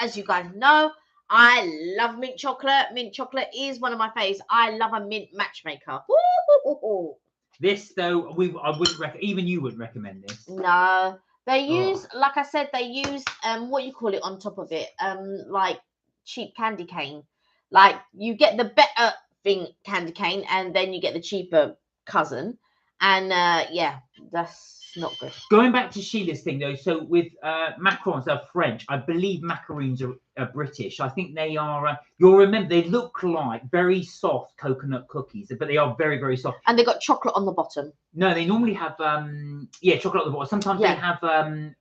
as you guys know, I love mint chocolate. Mint chocolate is one of my faves. I love a mint matchmaker. Woo-hoo-hoo-hoo. This though, I wouldn't even you wouldn't recommend this. No, they use, like I said, they use what you call it on top of it, like cheap candy cane. Like you get the better thing candy cane, and then you get the cheaper cousin, and yeah, that's not good. Going back to Sheila's thing though, so with macarons, they're French. I believe macaroons are British. I think they are. You'll remember they look like very soft coconut cookies, but they are very, very soft. And they got chocolate on the bottom. No, they normally have chocolate on the bottom. Sometimes they have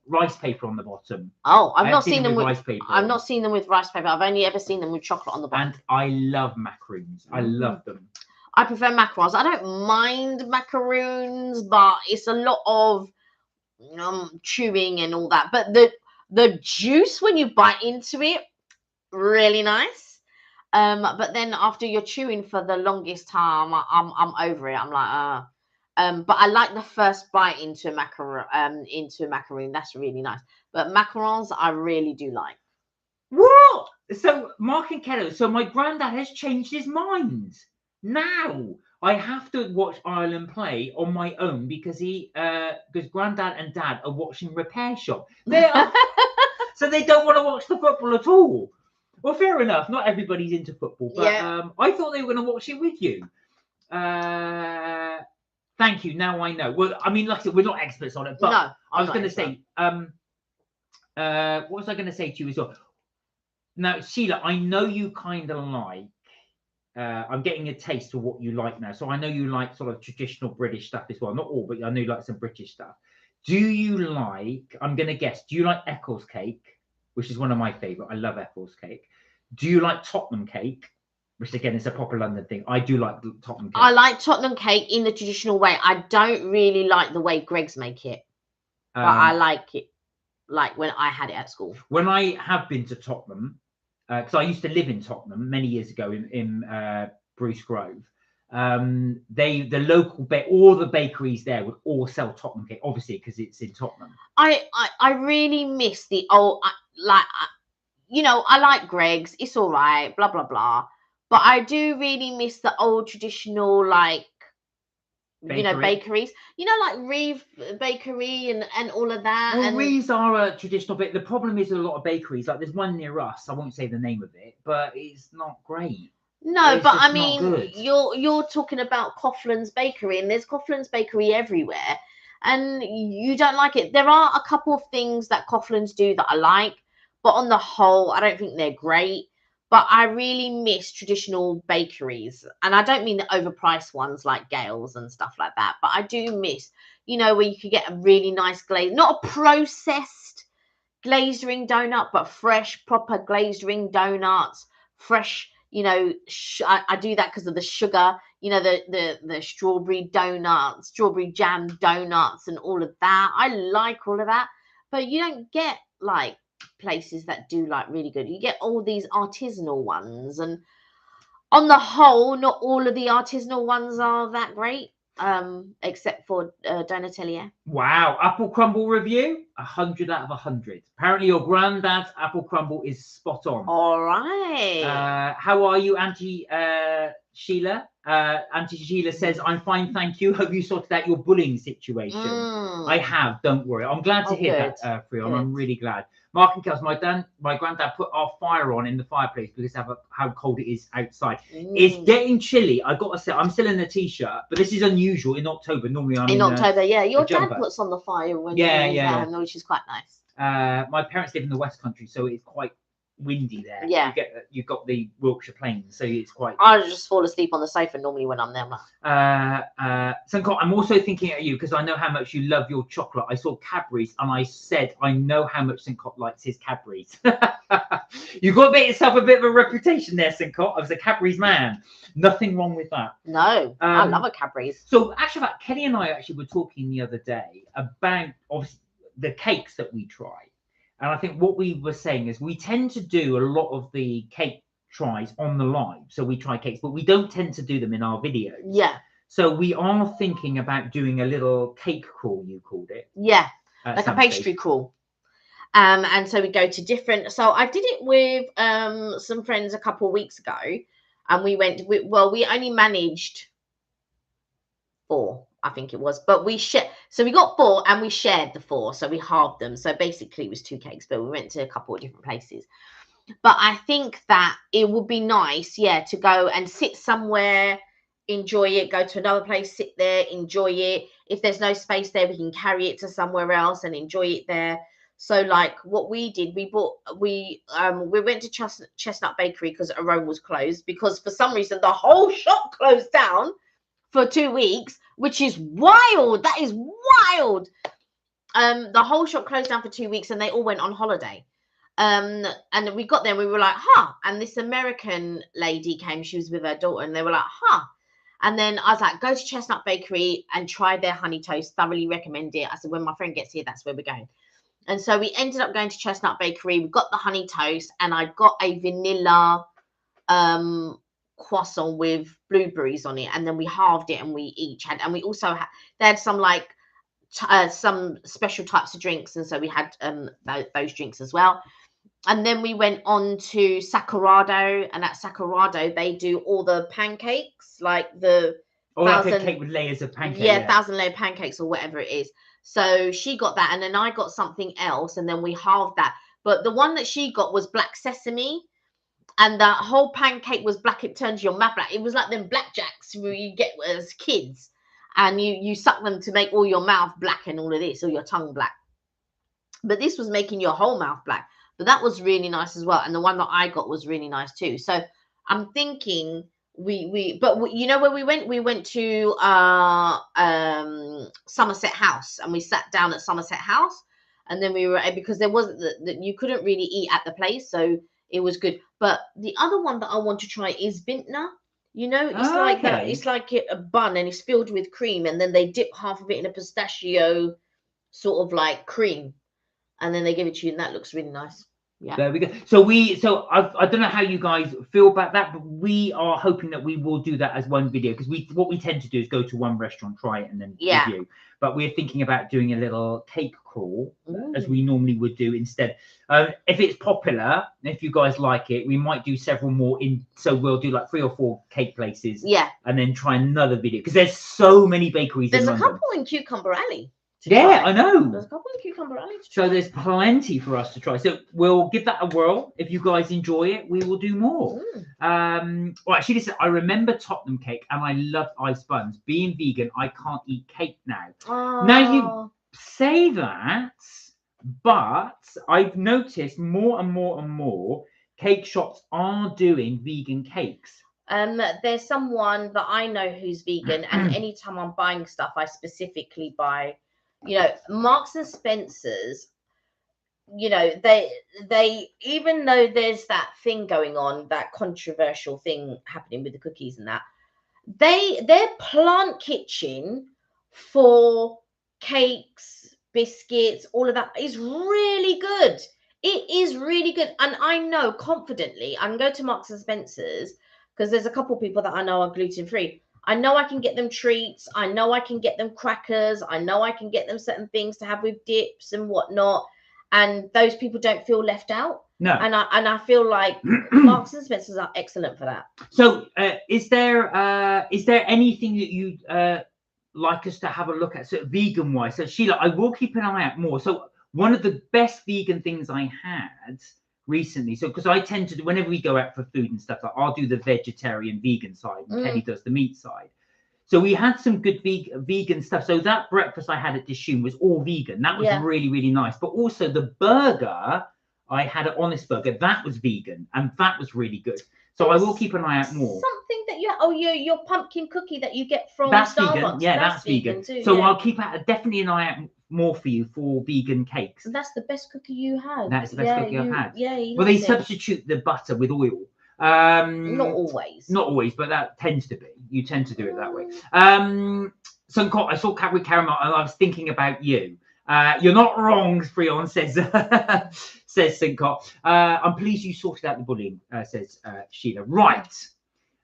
rice paper on the bottom. Oh, I've not seen them with rice paper. I've not seen them with rice paper. I've only ever seen them with chocolate on the bottom. And I love macaroons. I love them. I prefer macarons. I don't mind macaroons, but it's a lot of chewing and all that. But the juice when you bite into it, really nice. But then after you're chewing for the longest time, I'm over it. I'm like, but I like the first bite into a macaroon. That's really nice. But macarons, I really do like. What? So Mark and Kelly. So my granddad has changed his mind. Now I have to watch Ireland play on my own because Granddad and Dad are watching Repair Shop. So they don't want to watch the football at all. Well, fair enough. Not everybody's into football, but I thought they were going to watch it with you. Thank you. Now I know. Well, I mean, like I said, we're not experts on it, but no, I was going to say, what was I going to say to you as well? Now, Sheila, I know you kind of like. I'm getting a taste of what you like now. So I know you like sort of traditional British stuff as well. Not all, but I know you like some British stuff. Do you like, I'm going to guess, do you like Eccles cake, which is one of my favourite? I love Eccles cake. Do you like Tottenham cake, which again is a proper London thing? I do like Tottenham cake. I like Tottenham cake in the traditional way. I don't really like the way Greggs make it, but I like it like when I had it at school. When I have been to Tottenham, because I used to live in Tottenham many years ago in Bruce Grove. The local all the bakeries there would all sell Tottenham cake, obviously because it's in Tottenham. I really miss the old I like Greggs, it's all right, blah blah blah, but I do really miss the old traditional bakeries, like Reeve Bakery and all of that. Well, Reeves are a traditional bit. The problem is a lot of bakeries, like there's one near us, I won't say the name of it, but it's not great. No, but I mean, you're talking about Coughlin's Bakery, and there's Coughlin's Bakery everywhere, and you don't like it. There are a couple of things that Coughlin's do that I like, but on the whole, I don't think they're great. But I really miss traditional bakeries. And I don't mean the overpriced ones like Gales and stuff like that. But I do miss, where you could get a really nice glaze. Not a processed, glazed ring donut, but fresh, proper glazed ring donuts, fresh. You know, I do that because of the sugar. You know, the strawberry donuts, strawberry jam donuts, and all of that. I like all of that, but you don't get like places that do like really good. You get all these artisanal ones, and on the whole, not all of the artisanal ones are that great. Except for Donatella. Wow, apple crumble review, 100 out of 100. Apparently your granddad's apple crumble is spot on. All right. How are you, Auntie Sheila? Auntie Sheila says, I'm fine, thank you. Hope you sorted out your bullying situation. I have, don't worry. I'm glad to hear that, Freon. I'm really glad. Mark and Kels, my granddad put our fire on in the fireplace because of how cold it is outside. It's getting chilly. I got to say, I'm still in a t-shirt, but this is unusual in October. Normally I'm in October, yeah. Your dad puts on the fire when which is quite nice. My parents live in the West Country, so it's quite windy there. Yeah. You've got the Wiltshire Plains, so it's quite. I just fall asleep on the sofa normally when I'm there. Sunko, I'm also thinking of you because I know how much you love your chocolate. I saw Cadbury's and I said I know how much Sunko likes his Cadbury's. You've got to make yourself a bit of a reputation there, Sunko. I was a Cadbury's man. Nothing wrong with that. No, I love a Cadbury's. So actually, Kelly and I actually were talking the other day about obviously the cakes that we try. And I think what we were saying is we tend to do a lot of the cake tries on the live. So we try cakes, but we don't tend to do them in our videos. Yeah. So we are thinking about doing a little cake crawl, you called it. Yeah, like a pastry crawl. And so we go to different. So I did it with some friends a couple of weeks ago. And we went, we only managed 4. I think it was, but we shared. So we got 4 and we shared the 4. So we halved them. So basically it was 2 cakes, but we went to a couple of different places. But I think that it would be nice, to go and sit somewhere, enjoy it, go to another place, sit there, enjoy it. If there's no space there, we can carry it to somewhere else and enjoy it there. So like what we did, we went to Chestnut Bakery because Rome was closed because for some reason the whole shop closed down for 2 weeks, which is wild. That is wild. The whole shop closed down for 2 weeks and they all went on holiday. And we got there and we were like, and this American lady came, she was with her daughter and they were like, and then I was like, go to Chestnut Bakery and try their honey toast, thoroughly recommend it. I said, when my friend gets here, that's where we're going. And so we ended up going to Chestnut Bakery. We got the honey toast and I got a vanilla croissant with blueberries on it, and then we halved it and we each had, and we also had, they had some like some special types of drinks, and so we had those drinks as well. And then we went on to Saccharado, and at Saccharado they do all the pancakes, like the like a cake with layers of pancakes. 1,000-layer pancakes or whatever it is. So she got that, and then I got something else, and then we halved that. But the one that she got was black sesame, and the whole pancake was black. It turns your mouth black. It was like them blackjacks you get as kids, and you suck them to make all your mouth black and all of this, or your tongue black. But this was making your whole mouth black. But that was really nice as well. And the one that I got was really nice too. So I'm thinking you know where we went? We went to Somerset House, and we sat down at Somerset House, and then we were, because there wasn't that you couldn't really eat at the place, so it was good. But the other one that I want to try is vintner. You know, it's like that. It's like a bun, and it's filled with cream, and then they dip half of it in a pistachio sort of like cream, and then they give it to you, and that looks really nice. Yeah. There we go. So I don't know how you guys feel about that, but we are hoping that we will do that as one video, because what we tend to do is go to one restaurant, try it, and then review. But we're thinking about doing a little cake crawl as we normally would do instead. If it's popular, if you guys like it, we might do several more so we'll do like 3 or 4 cake places. Yeah. And then try another video, because there's so many bakeries in London. There's a couple in Cucumber Alley. Yeah, I know. There's a couple in Cucumber Alley to try. So there's plenty for us to try. So we'll give that a whirl. If you guys enjoy it, we will do more. Well, actually, listen, I remember Tottenham cake, and I love ice buns. Being vegan, I can't eat cake now. Now you say that, but I've noticed more and more and more cake shops are doing vegan cakes. There's someone that I know who's vegan, and anytime I'm buying stuff, I specifically buy, you know, Marks and Spencer's you know, they even though there's that thing going on, that controversial thing happening with the cookies and that, their plant kitchen for cakes, biscuits, all of that is really good. It is really good. And I know confidently I can go to Marks and Spencer's, because there's a couple people that I know are gluten-free. I know I can get them treats. I know I can get them crackers. I know I can get them certain things to have with dips and whatnot. And those people don't feel left out. No. And I feel like Marks and Spencer's are excellent for that. So is there anything that you'd like us to have a look at, sort of vegan wise? So Sheila, I will keep an eye out more. So one of the best vegan things I had recently, so because I tend to do, whenever we go out for food and stuff, like I'll do the vegetarian vegan side and Kelly does the meat side. So we had some good vegan stuff. So that breakfast I had at Dishoom was all vegan. That was really, really nice. But also the burger I had at Honest Burger, that was vegan, and that was really good. So I will keep an eye out more. Something that your pumpkin cookie that you get from that's Starbucks. Vegan. Yeah, that's vegan too. So I'll keep definitely an eye out more for you for vegan cakes. And that's the best cookie you had. That's the best cookie I've had. Yeah. Well, they substitute the butter with oil. Not always. Not always, but that tends to be. You tend to do it that way. So I saw Cat with Caramel, and I was thinking about you. You're not wrong, Freon says says Sincott. I'm pleased you sorted out the bullying, says Sheila. Right.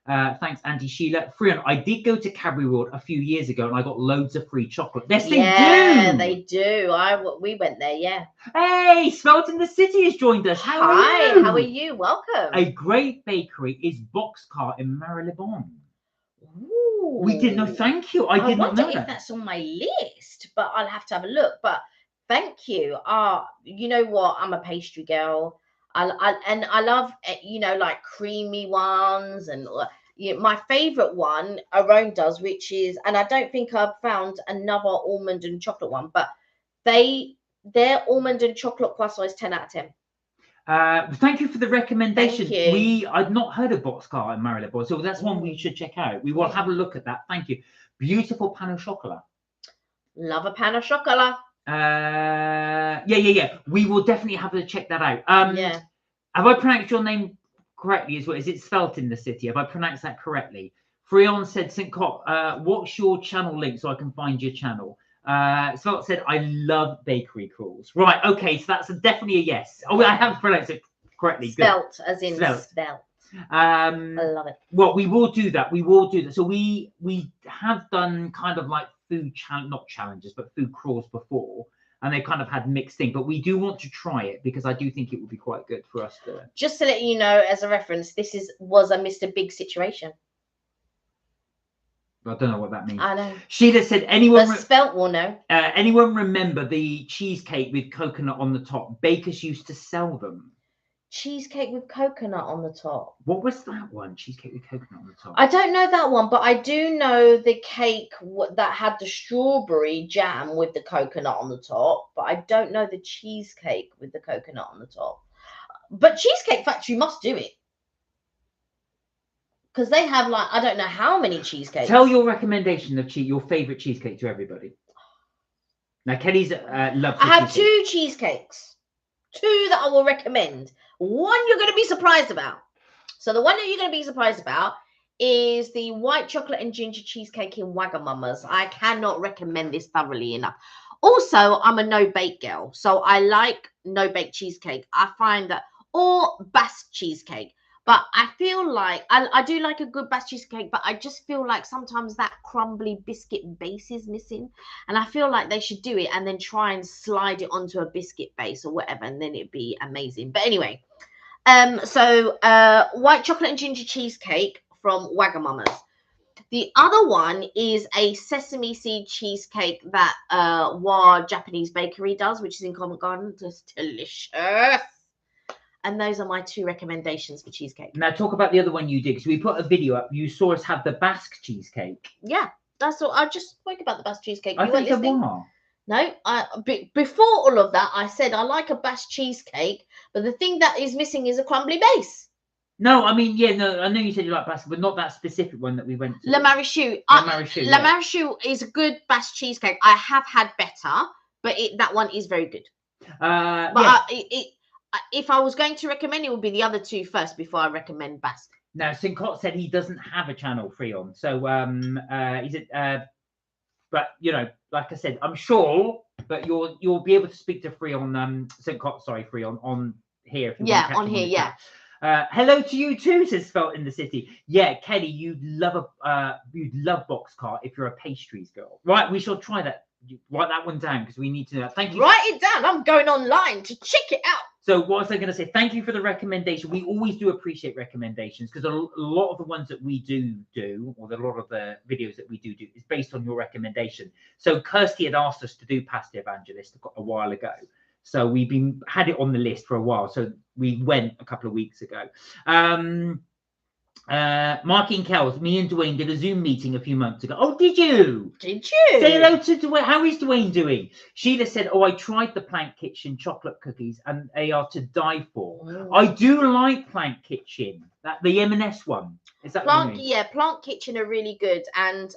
Thanks, Auntie Sheila. Freon, I did go to Cadbury World a few years ago and I got loads of free chocolate. Yes, they do. Yeah, they do. We went there, yeah. Hey, Smelt in the City has joined us. How are you? How are you? Welcome. A great bakery is Boxcar in Marylebone. Ooh. We didn't know. Thank you. I did not know if that. that's on my list, but I'll have to have a look. But thank you. You know what? I'm a pastry girl. I love, you know, like creamy ones, and my favorite one Aron does, which is, and I don't think I've found another almond and chocolate one, but their almond and chocolate croissant is 10 out of 10. Thank you for the recommendation. Thank you. I'd not heard of Boxcar in Marylebone, so that's one we should check out. We will have a look at that. Thank you. Beautiful pan au chocolat. Love a pan au chocolat. Yeah. We will definitely have to check that out. Yeah. Have I pronounced your name correctly as well? Is it spelt in the city? Have I pronounced that correctly? Freon said, Sincott, what's your channel link so I can find your channel? Spelt said, I love bakery crawls. Right, okay, so that's definitely a yes. Oh, I have pronounced it correctly. Spelt, good. As in spelt. I love it. Well, we will do that. So we have done kind of like food not challenges, but food crawls before, and they kind of had mixed thing. But we do want to try it because I do think it would be quite good for us to. Just to let you know, as a reference, this was a Mr. Big situation. I don't know what that means. I know. Sheila said, anyone spelt will know. Anyone remember the cheesecake with coconut on the top? Bakers used to sell them. Cheesecake with coconut on the top. What was that one? Cheesecake with coconut on the top. I don't know that one, but I do know the cake that had the strawberry jam with the coconut on the top. But I don't know the cheesecake with the coconut on the top. But Cheesecake Factory must do it. Because they have, like, I don't know how many cheesecakes. Tell your recommendation of your favorite cheesecake to everybody. Now, Kelly's loves. I have two cheesecakes. Two that I will recommend. One you're going to be surprised about. So the one that you're going to be surprised about is the white chocolate and ginger cheesecake in Wagamama's. I cannot recommend this thoroughly enough. Also, I'm a no-bake girl. So I like no-bake cheesecake. I find that, or Bass cheesecake. But I feel like, I do like a good Bass cheesecake, but I just feel like sometimes that crumbly biscuit base is missing. And I feel like they should do it and then try and slide it onto a biscuit base or whatever, and then it'd be amazing. But anyway, so white chocolate and ginger cheesecake from Wagamama's. The other one is a sesame seed cheesecake that Wa Japanese Bakery does, which is in Covent Garden. Just delicious. And those are my two recommendations for cheesecake. Now talk about the other one you did, because we put a video up. You saw us have the Basque cheesecake. Yeah, that's all. I just spoke about the Basque cheesecake. I think there were. No, before all of that, I said I like a Basque cheesecake, but the thing that is missing is a crumbly base. No, I mean, I know you said you like Basque, but not that specific one that we went to. Le Marichou. Le Marichou is a good Basque cheesecake. I have had better, but that one is very good. But if I was going to recommend, it would be the other two first before I recommend Basque. Now, Sincott said he doesn't have a channel Freon, so is it? But you know, like I said, I'm sure, but you'll be able to speak to Freon, Sincott, sorry, Freon on here. If you want to catch on here, yeah. Hello to you too, says Felt in the City. Yeah, Kelly, you'd love Boxcar if you're a pastries girl. Right, we shall try that. Write that one down because we need to know. Thank you. Write it down. I'm going online to check it out. So what was I going to say? Thank you for the recommendation. We always do appreciate recommendations because a lot of the ones that we do, or a lot of the videos that we do is based on your recommendation. So Kirsty had asked us to do Pasta Evangelist a while ago. So we've had it on the list for a while. So we went a couple of weeks ago. Marky and Kells, me and Dwayne did a Zoom meeting a few months ago. Oh, did you? Did you? Say hello to Dwayne. How is Dwayne doing? Sheila said, oh, I tried the Plant Kitchen chocolate cookies and they are to die for. Oh. I do like Plant Kitchen. The M&S one. Is that Plant? Yeah, Plant Kitchen are really good. And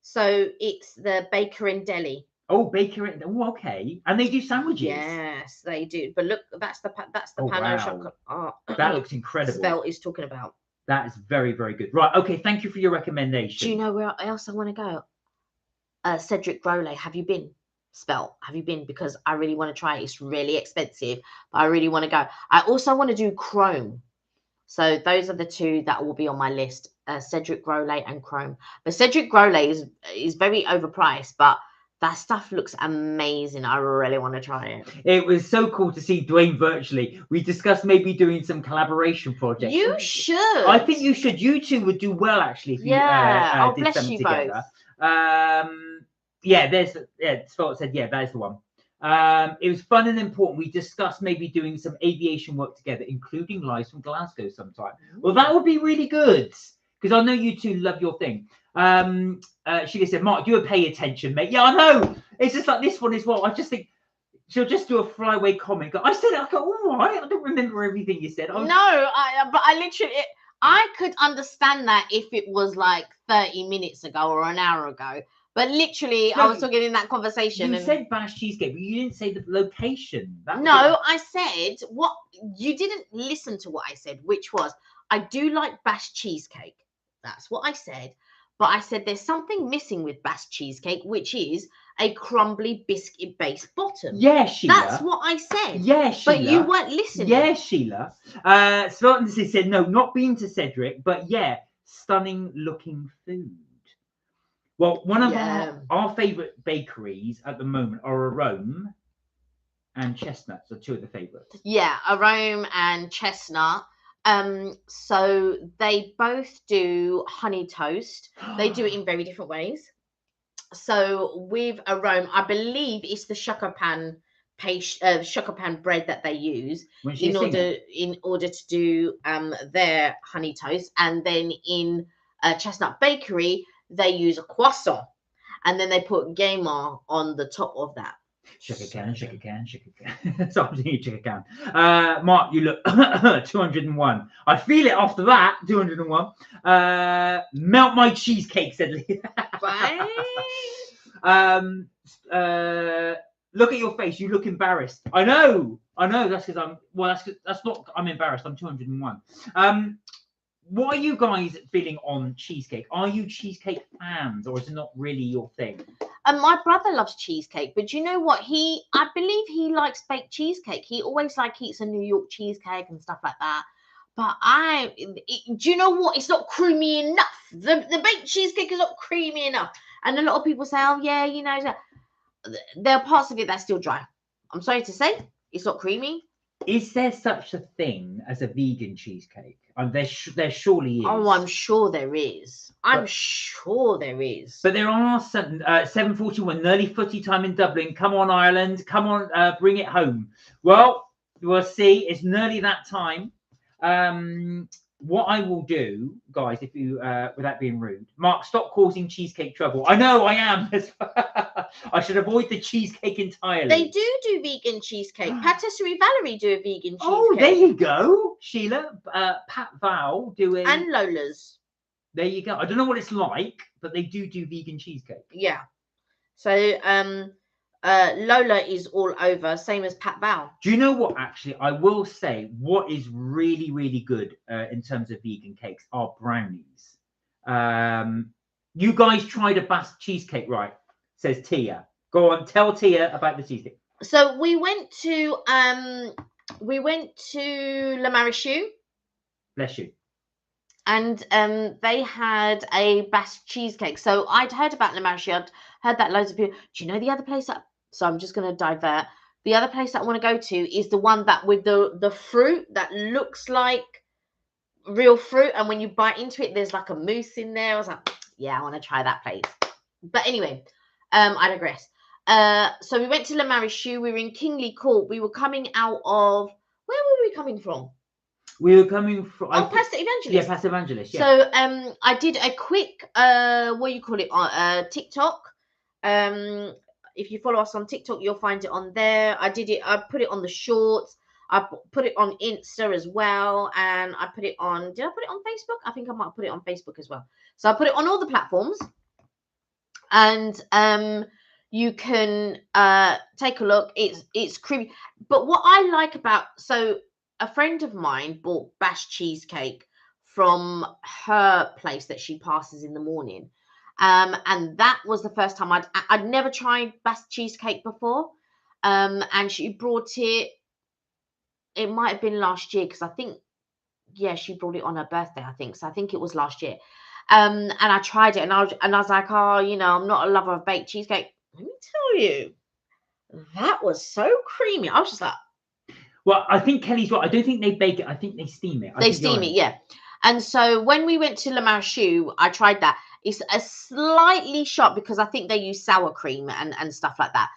so it's the Baker and Deli. Oh, Baker and okay. And they do sandwiches. Yes, they do. But look, that's the Pano chocolate. Oh, that looks incredible. Spelt is talking about. That is very, very good. Right. Okay. Thank you for your recommendation. Do you know where else I want to go? Cedric Grolet. Have you been? Spelt. Have you been? Because I really want to try it. It's really expensive, but I really want to go. I also want to do Chrome. So those are the two that will be on my list. Cedric Grolet and Chrome. But Cedric Grolet is very overpriced, but that stuff looks amazing. I really want to try it. It was so cool to see Dwayne virtually. We discussed maybe doing some collaboration projects. You should. I think you should. You two would do well, actually. If you, I'll did bless something you together. both. Spelt said, yeah, that is the one. It was fun and important. We discussed maybe doing some aviation work together, including lives from Glasgow sometime. Well, that would be really good because I know you two love your thing. She said, Mark, you would pay attention, mate. Yeah, I know. It's just like this one as well. I just think she'll just do a flyaway comment. I said, I go, all right. I don't remember everything you said. But I literally, I could understand that if it was like 30 minutes ago or an hour ago. But literally, I was talking in that conversation. You said Bash Cheesecake, but you didn't say the location. I said what you didn't listen to what I said, which was I do like Bash Cheesecake. That's what I said. But I said there's something missing with Bash Cheesecake, which is a crumbly biscuit-based bottom. Yeah, Sheila. That's what I said. Yeah, Sheila. But you weren't listening. Yeah, Sheila. Spartan said, no, not been to Cedric, but yeah, stunning looking food. Well, one of our favourite bakeries at the moment are Arome and Chestnuts are two of the favourites. Yeah, Arome and Chestnut. So they both do honey toast. They do it in very different ways. So with Arome, I believe it's the shukapan bread that they use in order to do their honey toast. And then in Chestnut Bakery, they use a croissant, and then they put gamer on the top of that. Shake a can. So I'm doing a can. Mark, you look 201. I feel it after that. 201. Melt my cheesecake, said Lee. Look at your face. You look embarrassed. I know. That's because I'm. Well, that's not. I'm embarrassed. I'm 201. What are you guys feeling on cheesecake? Are you cheesecake fans, or is it not really your thing? My brother loves cheesecake, but you know what? I believe he likes baked cheesecake. He always eats a New York cheesecake and stuff like that. But do you know what? It's not creamy enough. The baked cheesecake is not creamy enough. And a lot of people say, oh yeah, there are parts of it that's still dry. I'm sorry to say, it's not creamy. Is there such a thing as a vegan cheesecake? There surely is. Oh, I'm sure there is. Sure there is. But there are some 7:41 early footy time in Dublin. Come on, Ireland. Come on, bring it home. Well, we'll see. It's nearly that time. What I will do, guys, if you without being rude, Mark, stop causing cheesecake trouble. I know I am. I should avoid the cheesecake entirely. They do vegan cheesecake. Patisserie Valerie do a vegan cheesecake. Oh, there you go, Sheila. Pat Val doing and Lola's. There you go. I don't know what it's like, but they do vegan cheesecake. Yeah. So Lola is all over, same as Pat Val. Do you know what? Actually, I will say what is really, really good in terms of vegan cakes are brownies. You guys tried a Basque cheesecake, right? Says Tia. Go on, tell Tia about the cheesecake. So we went to Le Marichou. Bless you. And they had a Basque cheesecake. So I'd heard about Le Marichou. I'd heard that loads of people. Do you know the other place that? So I'm just going to divert. The other place that I want to go to is the one that with the fruit that looks like real fruit, and when you bite into it, there's like a mousse in there. I was like, yeah, I want to try that place. But anyway, I digress. So we went to Le Marichou. We were in Kingley Court. We were coming out of, where were we coming from? We were coming from Past Evangelist. Yeah, Past Evangelist. Yeah. So I did a quick what you call it on TikTok. If you follow us on TikTok, you'll find it on there. I put it on the shorts. I put it on Insta as well, and I put it on. Did I put it on Facebook? I think I might have put it on Facebook as well. So I put it on all the platforms, and you can take a look. It's creamy, but what I like about a friend of mine bought Basque cheesecake from her place that she passes in the morning. And that was the first time I'd never tried Basque cheesecake before. And she brought it, it might have been last year, because I think, yeah, she brought it on her birthday, I think. So I think it was last year. And I tried it, and I was like, oh, you know, I'm not a lover of baked cheesecake. Let me tell you, that was so creamy. I was just like, well, I think Kelly's right. I don't think they bake it. I think they steam it. They steam it, yeah. And so when we went to Le Marichou, I tried that. It's a slightly sharp because I think they use sour cream and stuff like that.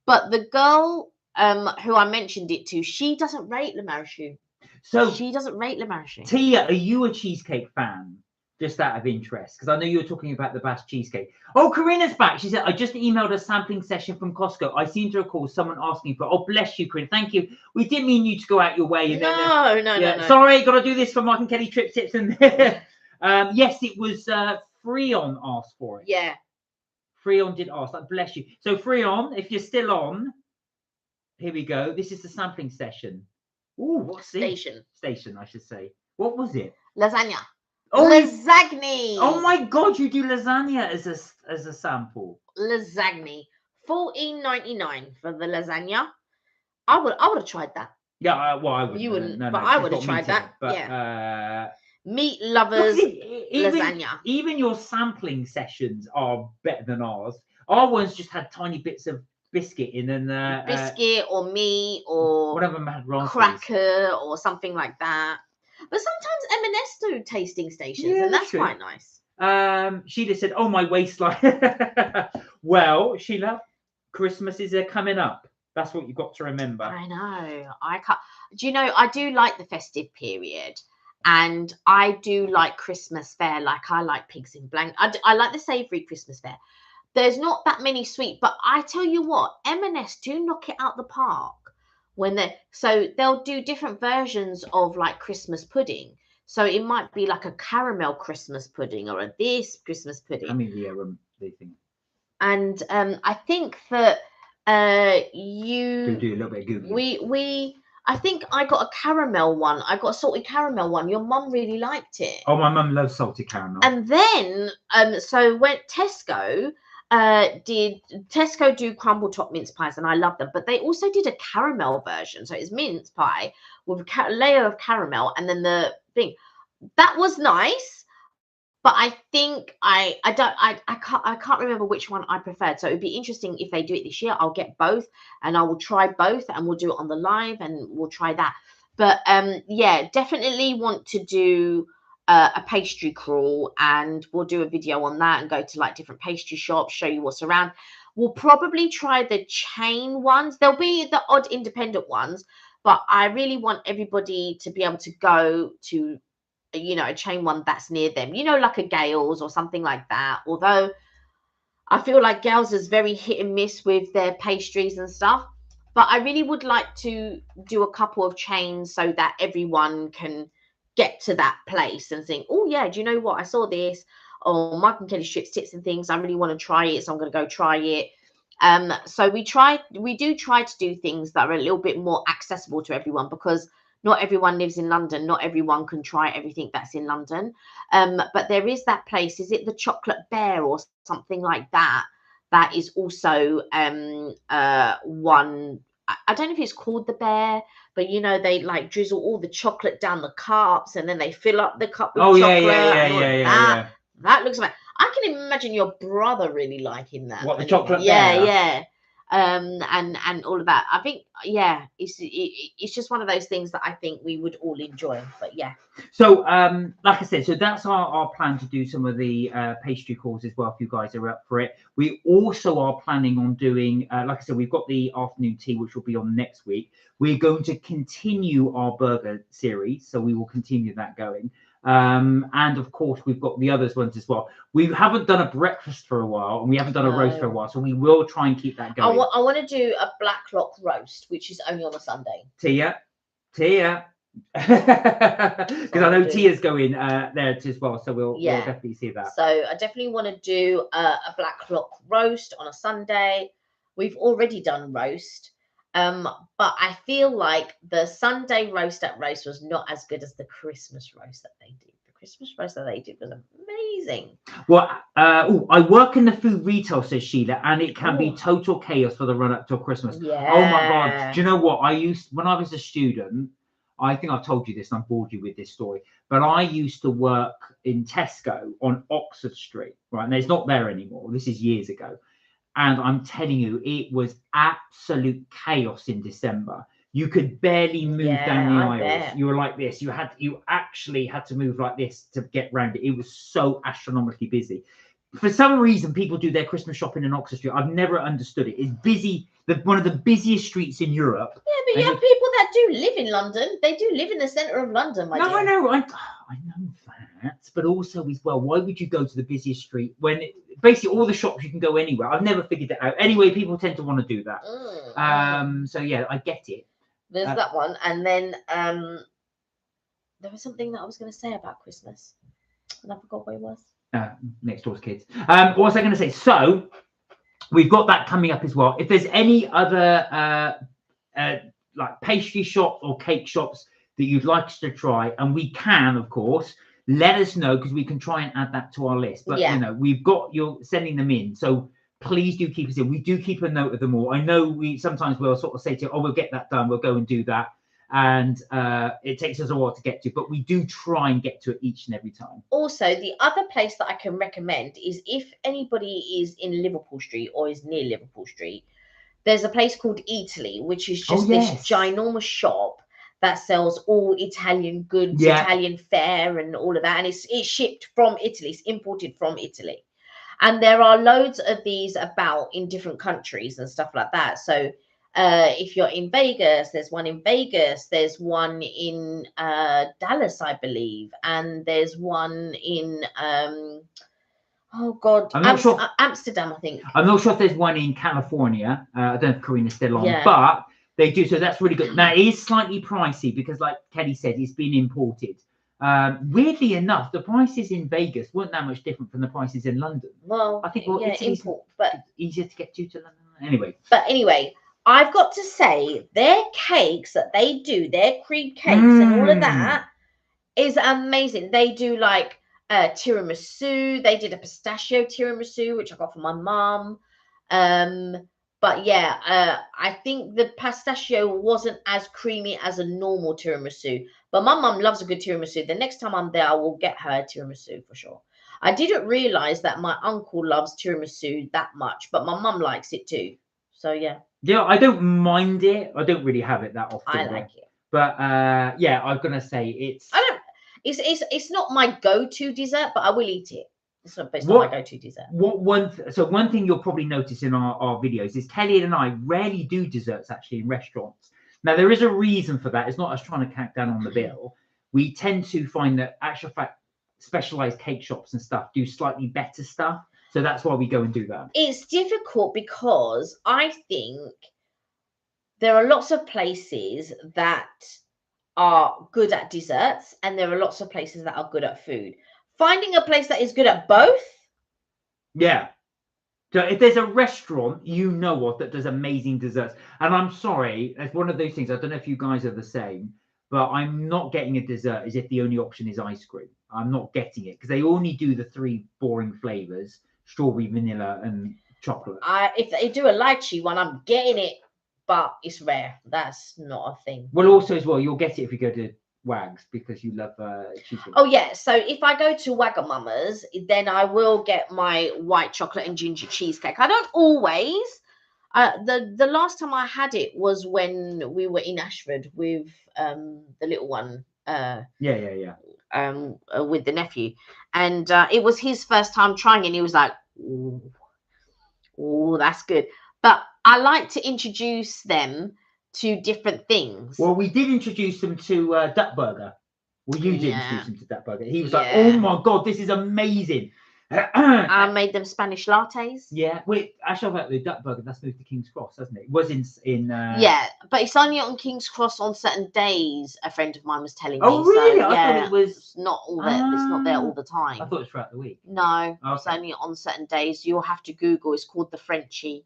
But the girl who I mentioned it to, she doesn't rate Le Marichou. So she doesn't rate Le Marichou. Tia, are you a cheesecake fan? Just out of interest, because I know you were talking about the Basque cheesecake. Oh, Corinna's back. She said, I just emailed a sampling session from Costco. I seem to recall someone asking for, oh, bless you, Corinna. Thank you. We didn't mean you to go out your way. And No. Sorry, got to do this for Mark and Kelly Trip Tips. And yes, it was Freon asked for it. Yeah. Freon did ask. Like, bless you. So Freon, if you're still on, here we go. This is the sampling session. Ooh, what's this? Station, I should say. What was it? Lasagna. Oh, lasagne. Oh my God, you do lasagna as a sample. Lasagne. $14.99 for the lasagna. I would have tried that. Yeah, well, I wouldn't. You wouldn't, but I would have tried that. But, yeah. Meat lovers lasagna. Even your sampling sessions are better than ours. Our ones just had tiny bits of biscuit in, and biscuit or meat or whatever had cracker or something like that. But sometimes M&S do tasting stations, and that's true. Quite nice. Sheila said, "Oh, my waistline." Well, Sheila, Christmas is coming up. That's what you've got to remember. I know. I can't. Do you know? I do like the festive period, and I do like Christmas fare. Like I like pigs in blank. I like the savoury Christmas fare. There's not that many sweet, but I tell you what, M&S do knock it out the park. So they'll do different versions of like Christmas pudding. So it might be like a caramel Christmas pudding or this Christmas pudding. I mean, they think. And I think that you do a little bit of Googling. I think I got a caramel one. I got a salted caramel one. Your mum really liked it. Oh, my mum loves salted caramel. And then so when Tesco do crumble top mince pies, and I love them, but they also did a caramel version. So it's mince pie with a layer of caramel, and then the thing that was nice. But I think I can't remember which one I preferred. So it'd be interesting if they do it this year. I'll get both, and I will try both, and we'll do it on the live, and we'll try that. But yeah, definitely want to do a pastry crawl, and we'll do a video on that and go to like different pastry shops, show you what's around. We'll probably try the chain ones. There'll be the odd independent ones, but I really want everybody to be able to go to, you know, a chain one that's near them, you know, like a Gales or something like that. Although I feel like Gales is very hit and miss with their pastries and stuff, but I really would like to do a couple of chains so that everyone can get to that place and think, oh yeah, do you know what, I saw this, or Mark and Kelly strips, tips and things, I really want to try it, so I'm going to go try it. So we do try to do things that are a little bit more accessible to everyone, because not everyone lives in London. Not everyone can try everything that's in London. But there is that place, is it the Chocolate Bear or something like that? That is also one. I don't know if it's called the Bear, but you know, they like drizzle all the chocolate down the cups and then they fill up the cup with chocolate. Yeah. That looks like, I can imagine your brother really liking that. What, the Chocolate Bear? Yeah. And all of that. I think, yeah, it's just one of those things that I think we would all enjoy. But yeah. So like I said, so that's our plan to do some of the pastry calls as well, if you guys are up for it. We also are planning on doing, like I said, we've got the afternoon tea, which will be on next week. We're going to continue our burger series, so we will continue that going. And of course, we've got the others ones as well. We haven't done a breakfast for a while, and we haven't done a roast for a while, so we will try and keep that going. I want to do a blacklock roast, which is only on a Sunday. Tia. Because I know Tia's going there as well, so we'll definitely see that. So I definitely want to do a blacklock roast on a Sunday. We've already done roast. But I feel like the Sunday roast at Roast was not as good as the Christmas roast that they did. The Christmas roast that they did was amazing. Well, I work in the food retail, says Sheila, and it can be total chaos for the run up till Christmas. Yeah. Oh my God. Do you know what? When I was a student, I think I've told you this, and I've bored you with this story, but I used to work in Tesco on Oxford Street, right? And it's not there anymore. This is years ago. And I'm telling you, it was absolute chaos in December. You could barely move down the aisles. You were like this. You actually had to move like this to get round it. It was so astronomically busy. For some reason, people do their Christmas shopping in Oxford Street. I've never understood it. It's busy, one of the busiest streets in Europe. Yeah, but you have people that do live in London. They do live in the centre of London, my dear. I know that. But also as well, why would you go to the busiest street when basically all the shops you can go anywhere? I've never figured it out. Anyway, people tend to want to do that. So yeah, I get it. There's that one. And then there was something that I was going to say about Christmas, and I forgot what it was. Next door's kids. What was I going to say? So we've got that coming up as well. If there's any other like pastry shops or cake shops that you'd like us to try, and we can, of course, let us know, because we can try and add that to our list. But you know, you're sending them in, so please do keep us in. We do keep a note of them all. I know sometimes we'll sort of say to you, we'll get that done, we'll go and do that. And it takes us a while to get to, but we do try and get to it each and every time. Also, the other place that I can recommend is, if anybody is in Liverpool Street or is near Liverpool Street, there's a place called Italy, which is just this ginormous shop that sells all Italian goods, Italian fare and all of that. And it's shipped from Italy, it's imported from Italy. And there are loads of these about in different countries and stuff like that. So if you're in Vegas, there's one in Vegas, there's one in Dallas, I believe, and there's one in Amsterdam, I think. I'm not sure if there's one in California. I don't know if Karina's still on, but they do. So that's really good. Now, it is slightly pricey because, like Kelly said, it's been imported. Weirdly enough, the prices in Vegas weren't that much different from the prices in London. Well, I think it's import, but easier to get to London. Anyway, I've got to say, their cakes that they do, their cream cakes and all of that is amazing. They do like tiramisu. They did a pistachio tiramisu, which I got from my mum. But yeah, I think the pistachio wasn't as creamy as a normal tiramisu. But my mum loves a good tiramisu. The next time I'm there, I will get her a tiramisu for sure. I didn't realize that my uncle loves tiramisu that much, but my mum likes it too. So yeah. Yeah, I don't mind it. I don't really have it that often. I like it. But yeah, I'm gonna say it's not my go-to dessert, but I will eat it. It's not my go-to dessert. One thing you'll probably notice in our videos is Kelly and I rarely do desserts actually in restaurants. Now there is a reason for that. It's not us trying to cut down on the bill. We tend to find that actual fact specialized cake shops and stuff do slightly better stuff. So that's why we go and do that. It's difficult because I think there are lots of places that are good at desserts and there are lots of places that are good at food. Finding a place that is good at both. Yeah. So if there's a restaurant you know of that does amazing desserts, and I'm sorry, it's one of those things. I don't know if you guys are the same, but I'm not getting a dessert as if the only option is ice cream. I'm not getting it because they only do the 3 boring flavors: strawberry, vanilla, and chocolate. If they do a lychee one, I'm getting it, but it's rare. That's not a thing. Well, also as well, you'll get it if you go to Wags because you love cheesecake. Oh yeah, so if I go to Wagamama's, then I will get my white chocolate and ginger cheesecake. I don't always. The last time I had it was when we were in Ashford with the little one. Yeah. With the nephew, and it was his first time trying it, and he was like, "Oh, that's good." But I like to introduce them to different things. Well, we did introduce them to Duck Burger. Well, you did introduce him to Duck Burger. He was like, "Oh my god, this is amazing." I made them Spanish lattes. Yeah, wait, actually, about the Duck Burger, that's moved to King's Cross, hasn't it? It was in yeah, but it's only on King's Cross on certain days. A friend of mine was telling me. Oh, really? So, I thought it was it's not all there. It's not there all the time. I thought it was throughout the week. No, it's only on certain days. You'll have to Google. It's called the Frenchie.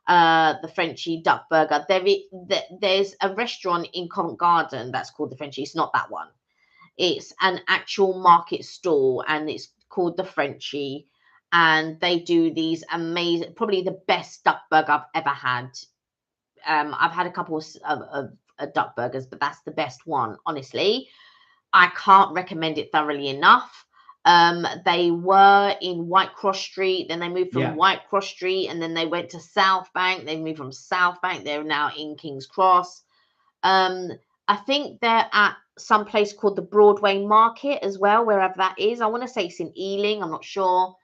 The Frenchie Duck Burger. There's a restaurant in Covent Garden that's called the Frenchie. It's not that one. It's an actual market stall, and it's called the Frenchie. And they do these amazing, probably the best duck burger I've ever had. I've had a couple of duck burgers, but that's the best one, honestly. I can't recommend it thoroughly enough. They were in White Cross Street, then they moved from White Cross Street, and then they went to South Bank. They moved from South Bank. They're now in King's Cross. I think they're at some place called the Broadway Market as well, wherever that is. I want to say it's in Ealing. I'm not sure.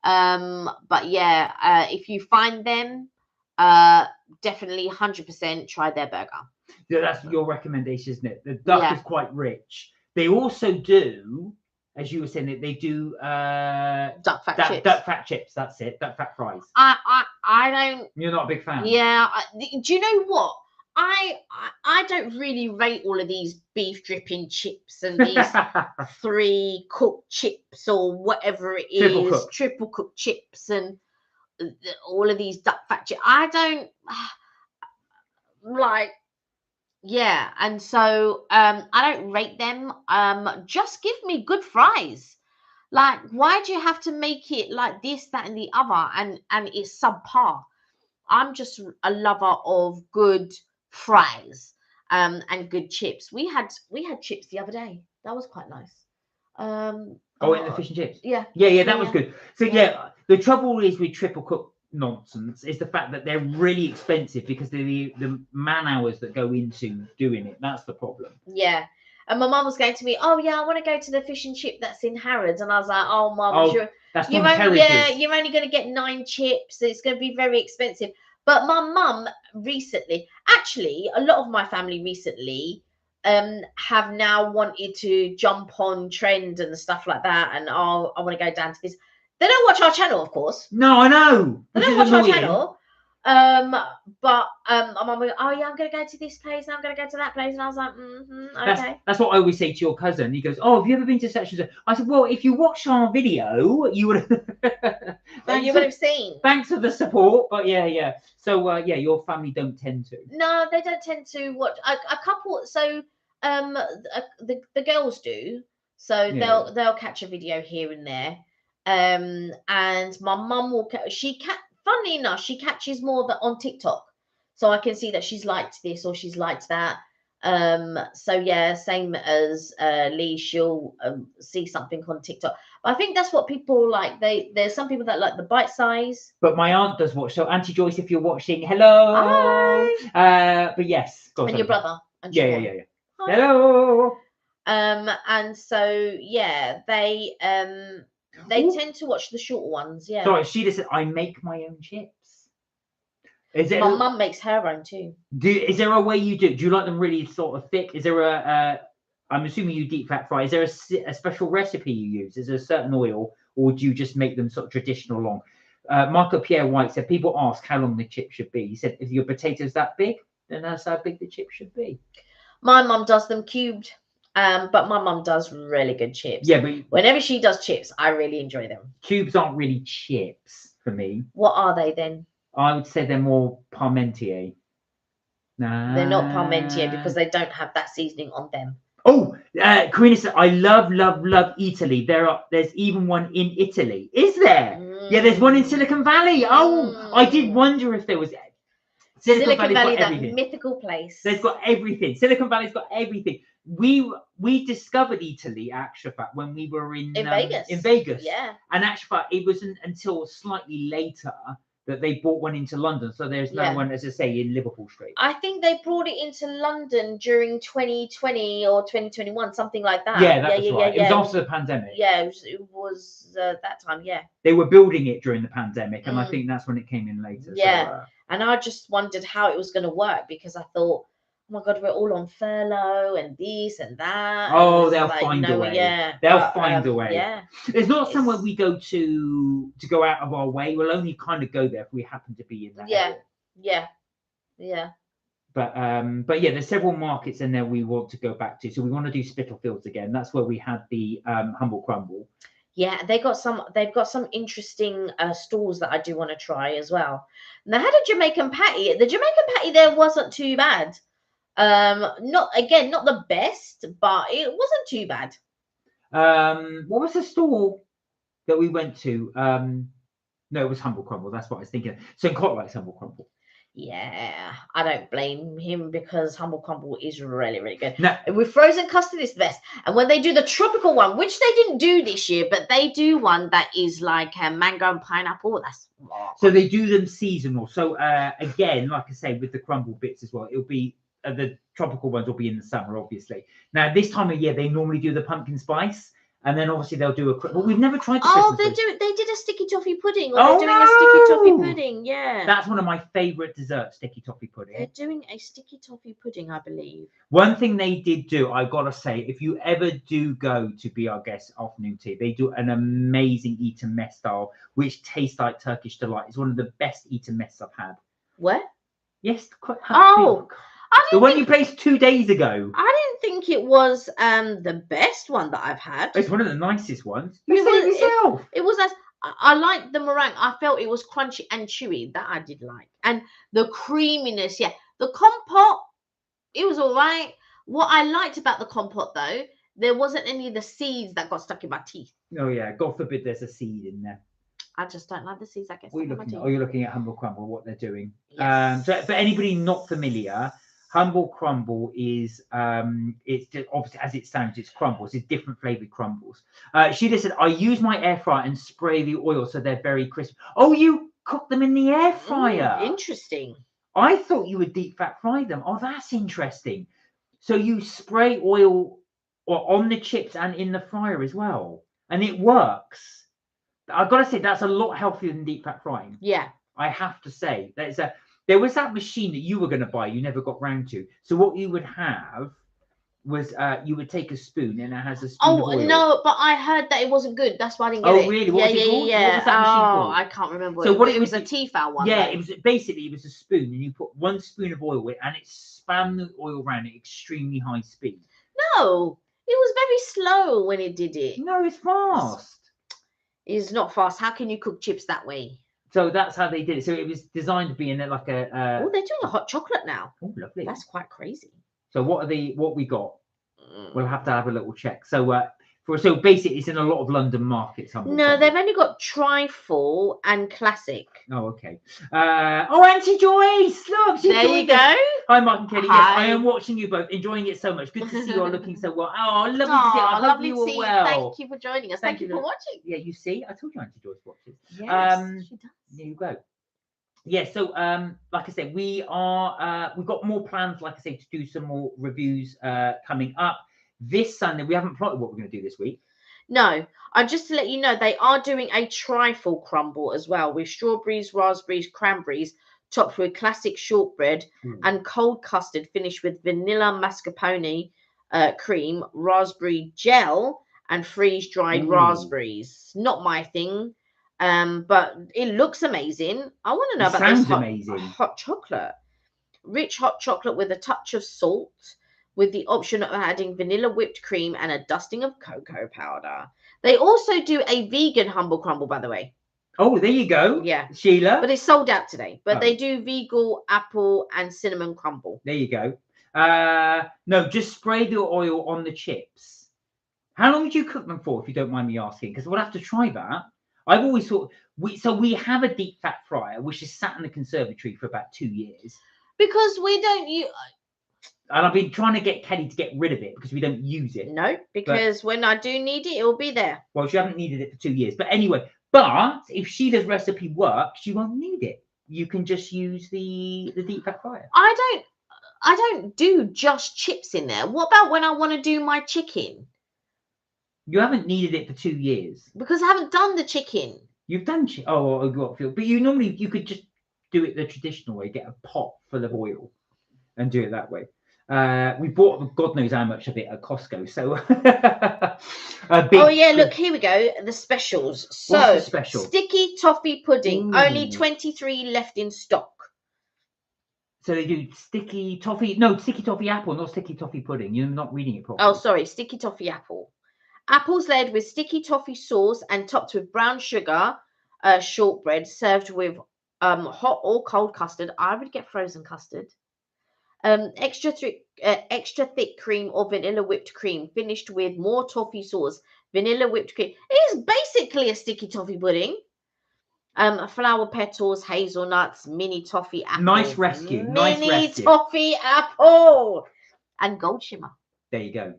But yeah, if you find them, definitely 100% try their burger. Yeah, that's your recommendation, isn't it? The duck is quite rich. They also do, as you were saying, they do duck fat chips. Duck fat chips. That's it. Duck fat fries. I don't. You're not a big fan. Yeah. Do you know what? I don't really rate all of these beef dripping chips and these 3 cooked chips or whatever it is, triple cooked chips and all of these duck fat chips. I don't like. Yeah, and so I don't rate them. Just give me good fries. Like, why do you have to make it like this, that, and the other, and it's subpar? I'm just a lover of good fries and good chips. We had chips the other day. That was quite nice. In the fish and chips. Yeah, that was good. So the trouble is with triple cook nonsense is the fact that they're really expensive because the man hours that go into doing it. That's the problem. Yeah. And my mum was going to me, "Oh yeah, I want to go to the fish and chip that's in Harrods," and I was like, "Oh mum, you're only going to get 9 chips. It's going to be very expensive." But my mum recently, actually, a lot of my family recently have now wanted to jump on trend and stuff like that. And I want to go down to this. They don't watch our channel, of course. No, I know. They don't watch our channel. But my mum was, "Oh yeah, I'm going to go to this place and I'm going to go to that place." And I was like, okay. That's what I always say to your cousin. He goes, "Oh, have you ever been to such and such?" I said, "Well, if you watched our video, you would have." You would have seen. Thanks for the support, but yeah. So your family don't tend to. No, they don't tend to watch a couple. So the girls do. So they'll catch a video here and there. And my mum will. Funnily enough, she catches more on TikTok, so I can see that she's liked this or she's liked that. So yeah, same as Lee, she'll see something on TikTok. But I think that's what people like. There's some people that like the bite size. But my aunt does watch. So Auntie Joyce, if you're watching, hello. Hi. But yes. And your brother. And yeah. Hi. Hello. And so yeah, they tend to watch the short ones. Yeah. Sorry, she just said, "I make my own chips." My mum makes her own too. Is there a way you do? Do you like them really sort of thick? Is there I'm assuming you deep fat fry. Is there a special recipe you use? Is there a certain oil, or do you just make them sort of traditional long? Marco Pierre White said, "People ask how long the chip should be." He said, "If your potato's that big, then that's how big the chip should be." My mum does them cubed. But my mum does really good chips. Yeah, but whenever she does chips, I really enjoy them. Cubes aren't really chips. for me. What are they then? I would say they're more Parmentier. Nah. They're not Parmentier because they don't have that seasoning on them. Oh, Karina said, I love Italy. There's even one in Italy. Is there? Yeah, there's one in Silicon Valley. Oh, I did wonder if there was. Silicon Valley, got that everything. mythical place. They've got everything. Silicon Valley's got everything. We discovered Italy, actually, when we were in Vegas. In Vegas. Yeah. And actually, it wasn't until slightly later that they brought one into London. So there's no one, as I say, in Liverpool Street. I think they brought it into London during 2020 or 2021, something like that. Yeah, that's right. It was after the pandemic. Yeah, it was that time, yeah. They were building it during the pandemic, and I think that's when it came in later. Yeah. So, and I just wondered how it was going to work because I thought, oh my God, we're all on furlough and this and that. Oh, and they'll find a way. Yeah, they'll find a way. Yeah. It's not somewhere we go to go out of our way. We'll only kind of go there if we happen to be in that area. Yeah. But yeah, there's several markets in there we want to go back to. So we want to do Spitalfields again. That's where we had the Humble Crumble. Yeah, they've got some interesting stalls that I do want to try as well. And they had a Jamaican patty. The Jamaican patty there wasn't too bad. Not the best, but it wasn't too bad. What was the stall that we went to? No, it was Humble Crumble. That's what I was thinking. So Cotton likes Humble Crumble. Yeah, I don't blame him because Humble Crumble is really, really good. No. With frozen custard, it's the best. And when they do the tropical one, which they didn't do this year, but they do one that is like mango and pineapple. That's so they do them seasonal. So again, like I say, with the crumble bits as well, it'll be the tropical ones will be in the summer, obviously. Now this time of year, they normally do the pumpkin spice. And then obviously they'll do but we've never tried the Christmas they did a sticky toffee pudding. Or they're doing a sticky toffee pudding, yeah. That's one of my favourite desserts, sticky toffee pudding. They're doing a sticky toffee pudding, I believe. One thing they did do, I gotta say, if you ever do go to Be Our Guest afternoon tea, they do an amazing eat and mess style, which tastes like Turkish delight. It's one of the best eat and mess I've had. Where? Yes. The one you placed 2 days ago. I didn't think it was the best one that I've had. It's one of the nicest ones. You said it yourself. It was nice. I liked the meringue. I felt it was crunchy and chewy. That I did like. And the creaminess, yeah. The compote, it was all right. What I liked about the compote, though, there wasn't any of the seeds that got stuck in my teeth. Oh, yeah. God forbid there's a seed in there. I just don't like the seeds, I guess. What are you looking at Humble Crumble, what they're doing? Yes. So for anybody not familiar, Humble Crumble is it's just, obviously, as it sounds, it's crumbles. It's different flavored crumbles. She just said, I use my air fryer and spray the oil so they're very crisp. Oh, you cook them in the air fryer. Interesting. I thought you would deep fat fry them. Oh, that's interesting. So you spray oil on the chips and in the fryer as well, and it works. I've got to say that's a lot healthier than deep fat frying. Yeah, I have to say there was that machine that you were going to buy, you never got round to. So what you would have was you would take a spoon and it has a spoon of oil. No, but I heard that it wasn't good. That's why I didn't get it. Oh, really? What was it called? Yeah. What was that machine called? I can't remember. So it was a Tefal one. Yeah, it was a spoon, and you put 1 spoon of oil in, and it spun the oil around at extremely high speed. No, it was very slow when it did it. No, it's fast. It's not fast. How can you cook chips that way? So that's how they did it. So it was designed to be in like a. Oh, they're doing a hot chocolate now. Oh, lovely. That's quite crazy. So what we got? We'll have to have a little check. So so basically, it's in a lot of London markets. No, they've only got trifle and classic. Oh, okay. Auntie Joyce, look. There you go. Hi, Mark and Kelly. Hi. Yes, I am watching you both, enjoying it so much. Good to see you all looking so well. Oh, lovely to see you. I hope you were well. Thank you for joining us. Thank you for watching. Yeah, you see, I told you Auntie Joyce watches. Yes, she does. There you go. Yeah, so like I said, we've got more plans, like I say, to do some more reviews coming up. This Sunday, we haven't plotted what we're going to do this week. No, just to let you know, they are doing a trifle crumble as well with strawberries, raspberries, cranberries, topped with classic shortbread and cold custard, finished with vanilla mascarpone cream, raspberry gel, and freeze-dried raspberries. Not my thing, but it looks amazing. I want to know about this hot chocolate. Rich hot chocolate with a touch of salt, with the option of adding vanilla whipped cream and a dusting of cocoa powder. They also do a vegan Humble Crumble, by the way. Oh, there you go. Yeah. Sheila. But it's sold out today. But Oh. they do vegan, apple, and cinnamon crumble. There you go. No, just spray the oil on the chips. How long do you cook them for, if you don't mind me asking? Because we'll have to try that. I've always thought we have a deep fat fryer which is sat in the conservatory for about 2 years. Because we don't use. And I've been trying to get Kelly to get rid of it because we don't use it. No, because when I do need it, it will be there. Well, she hasn't needed it for 2 years. But anyway, but if Sheila's recipe works, she won't need it. You can just use the deep fat fryer. I don't do just chips in there. What about when I want to do my chicken? You haven't needed it for 2 years. Because I haven't done the chicken. You've done but you could just do it the traditional way, get a pot full of oil and do it that way. We bought God knows how much of it at Costco. So oh yeah, look, here we go. The specials. So what's the special? Sticky toffee pudding. Ooh. Only 23 left in stock. So they do sticky toffee apple, not sticky toffee pudding. You're not reading it properly. Oh, sorry, sticky toffee apple. Apples layered with sticky toffee sauce and topped with brown sugar shortbread, served with hot or cold custard. I would get frozen custard. Extra thick cream or vanilla whipped cream, finished with more toffee sauce, vanilla whipped cream. It is basically a sticky toffee pudding. Flower petals, hazelnuts, mini toffee apple. Nice rescue. Mini toffee apple and gold shimmer. There you go.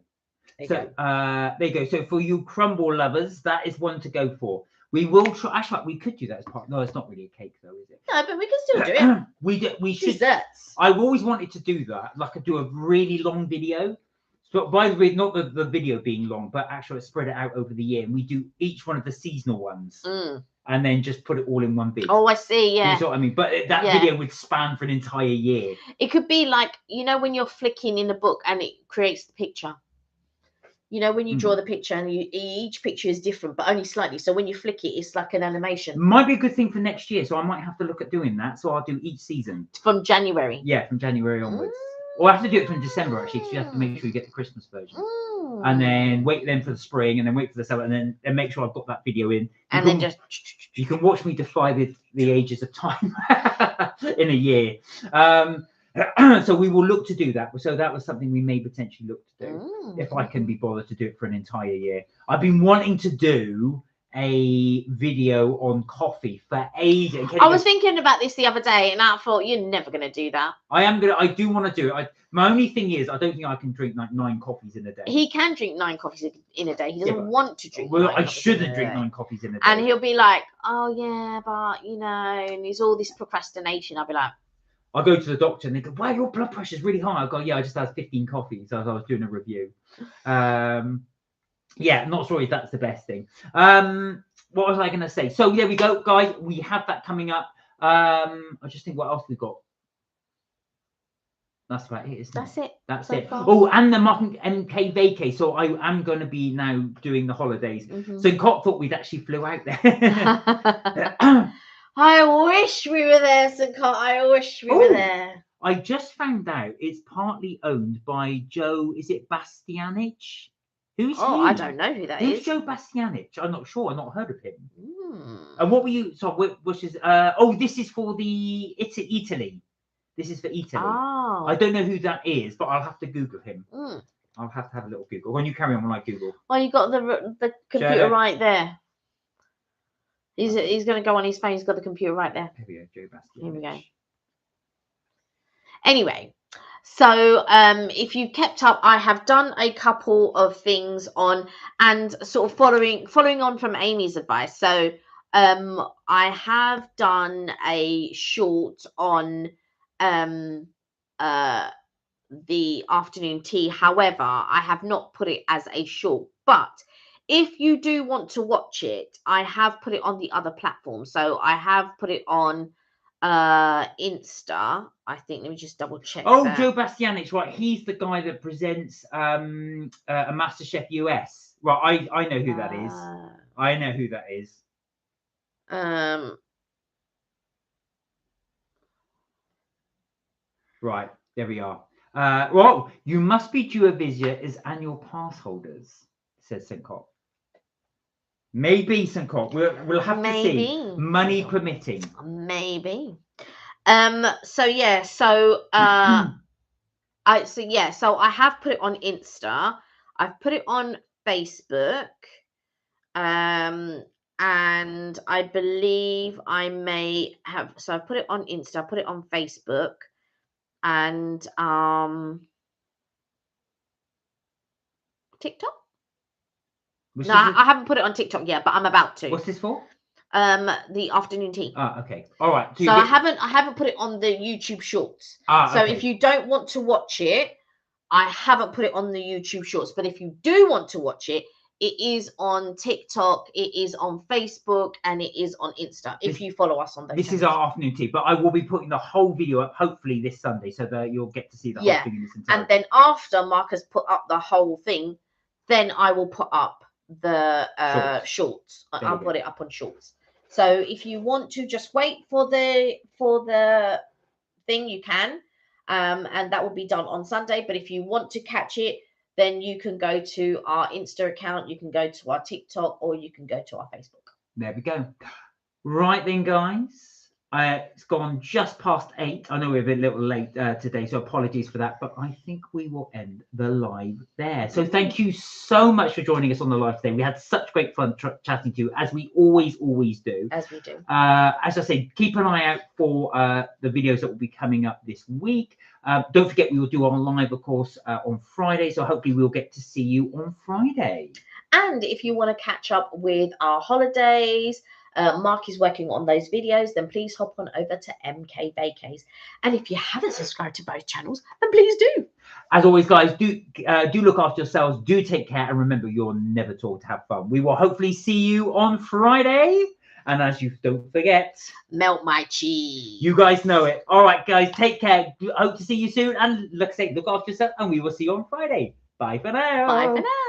There you go. So for you crumble lovers, that is one to go for. We will try. Actually, we could do that as part. No, it's not really a cake, though, is it? No, but we can still do it. We should. Desserts. I've always wanted to do that. Like, I do a really long video. So, by the way, not the video being long, but actually spread it out over the year, and we do each one of the seasonal ones, and then just put it all in one big. Oh, I see. Yeah. You know what I mean? But that video would span for an entire year. It could be like, when you're flicking in the book and it creates the picture. When you draw the picture and each picture is different, but only slightly. So when you flick it, it's like an animation. Might be a good thing for next year. So I might have to look at doing that. So I'll do each season. From January? Yeah, from January onwards. Or I have to do it from December, actually, because you have to make sure you get the Christmas version. And then wait then for the spring, and then wait for the summer, and then make sure I've got that video in. You can watch me defy the ages of time in a year. So we will look to do that. So that was something we may potentially look to do if I can be bothered to do it for an entire year. I've been wanting to do a video on coffee for ages. I was thinking about this the other day, and I thought, you're never going to do that. I do want to do it. My only thing is, I don't think I can drink like 9 coffees in a day. He can drink 9 coffees in a day. He doesn't want to drink. Well, I shouldn't drink 9 coffees in a day. And he'll be like, oh yeah, but and there's all this procrastination. I'll be like, I'll go to the doctor and they go, wow, your blood pressure is really high. I go, yeah, I just had 15 coffees as I was doing a review. Yeah, not sure if that's the best thing. What was I going to say? So there we go, guys. We have that coming up. I just think what else we've got. That's about it, isn't it? That's it. Oh, and the MK vacay. So I am going to be now doing the holidays. So Cop thought we'd actually flew out there. I wish we were there, St. Cot. I wish we were there. I just found out it's partly owned by Joe. Is it Bastianich? Who's he? I don't know who that is. Who's Joe Bastianich? I'm not sure. I've not heard of him. And what were you? So, which is? This is for the Italy. This is for Italy. Oh. I don't know who that is, but I'll have to Google him. I'll have to have a little Google. When you carry on, when I Google. Well, you got the computer right there. He's going to go on his phone. He's got the computer right there. Here we go, Joe Bastianich. Here we go. Anyway, so if you kept up, I have done a couple of things on and sort of following on from Amy's advice. So I have done a short on the afternoon tea. However, I have not put it as a short, but if you do want to watch it, I have put it on the other platform. So I have put it on Insta. I think, let me just double check. Oh, Joe Bastianich, right? He's the guy that presents a MasterChef US. Right, I know who that is. I know who that is. Right, there we are. Well, you must be due a visit as annual pass holders, says St. Cop. Maybe some cock. We'll have to see. Money permitting. Maybe. So yeah. So So I have put it on Insta. I've put it on Facebook. And I believe I may have. So I put it on Insta. I put it on Facebook, and TikTok. No, I haven't put it on TikTok yet, but I'm about to. What's this for? The afternoon tea. Okay. All right. So I haven't put it on the YouTube Shorts. So okay. if you don't want to watch it, I haven't put it on the YouTube Shorts. But if you do want to watch it, it is on TikTok, it is on Facebook, and it is on Insta. If you follow us on those. This is our afternoon tea, but I will be putting the whole video up hopefully this Sunday, so that you'll get to see the whole thing in its entirety. And then after Mark has put up the whole thing, then I will put up the shorts. I'll put it up on Shorts. So if you want to just wait for the thing, you can, and that will be done on Sunday. But if you want to catch it, then you can go to our Insta account, you can go to our TikTok, or you can go to our Facebook. There we go. Right then, guys. It's gone just past 8. I know we're a little late today, so apologies for that. But I think we will end the live there. So thank you so much for joining us on the live today. We had such great fun chatting to you, as we always do. As we do. As I say, keep an eye out for the videos that will be coming up this week. Don't forget, we will do our live, of course, on Friday. So hopefully we'll get to see you on Friday. And if you want to catch up with our holidays, Mark is working on those videos, then please hop on over to MK Vacays. And if you haven't subscribed to both channels, then please do. As always, guys, do look after yourselves, do take care, and remember, you're never taught to have fun. We will hopefully see you on Friday. And as you don't forget, melt my cheese. You guys know it. All right, guys, take care. Hope to see you soon. And like I say, look after yourself, and we will see you on Friday. Bye for now. Bye for now.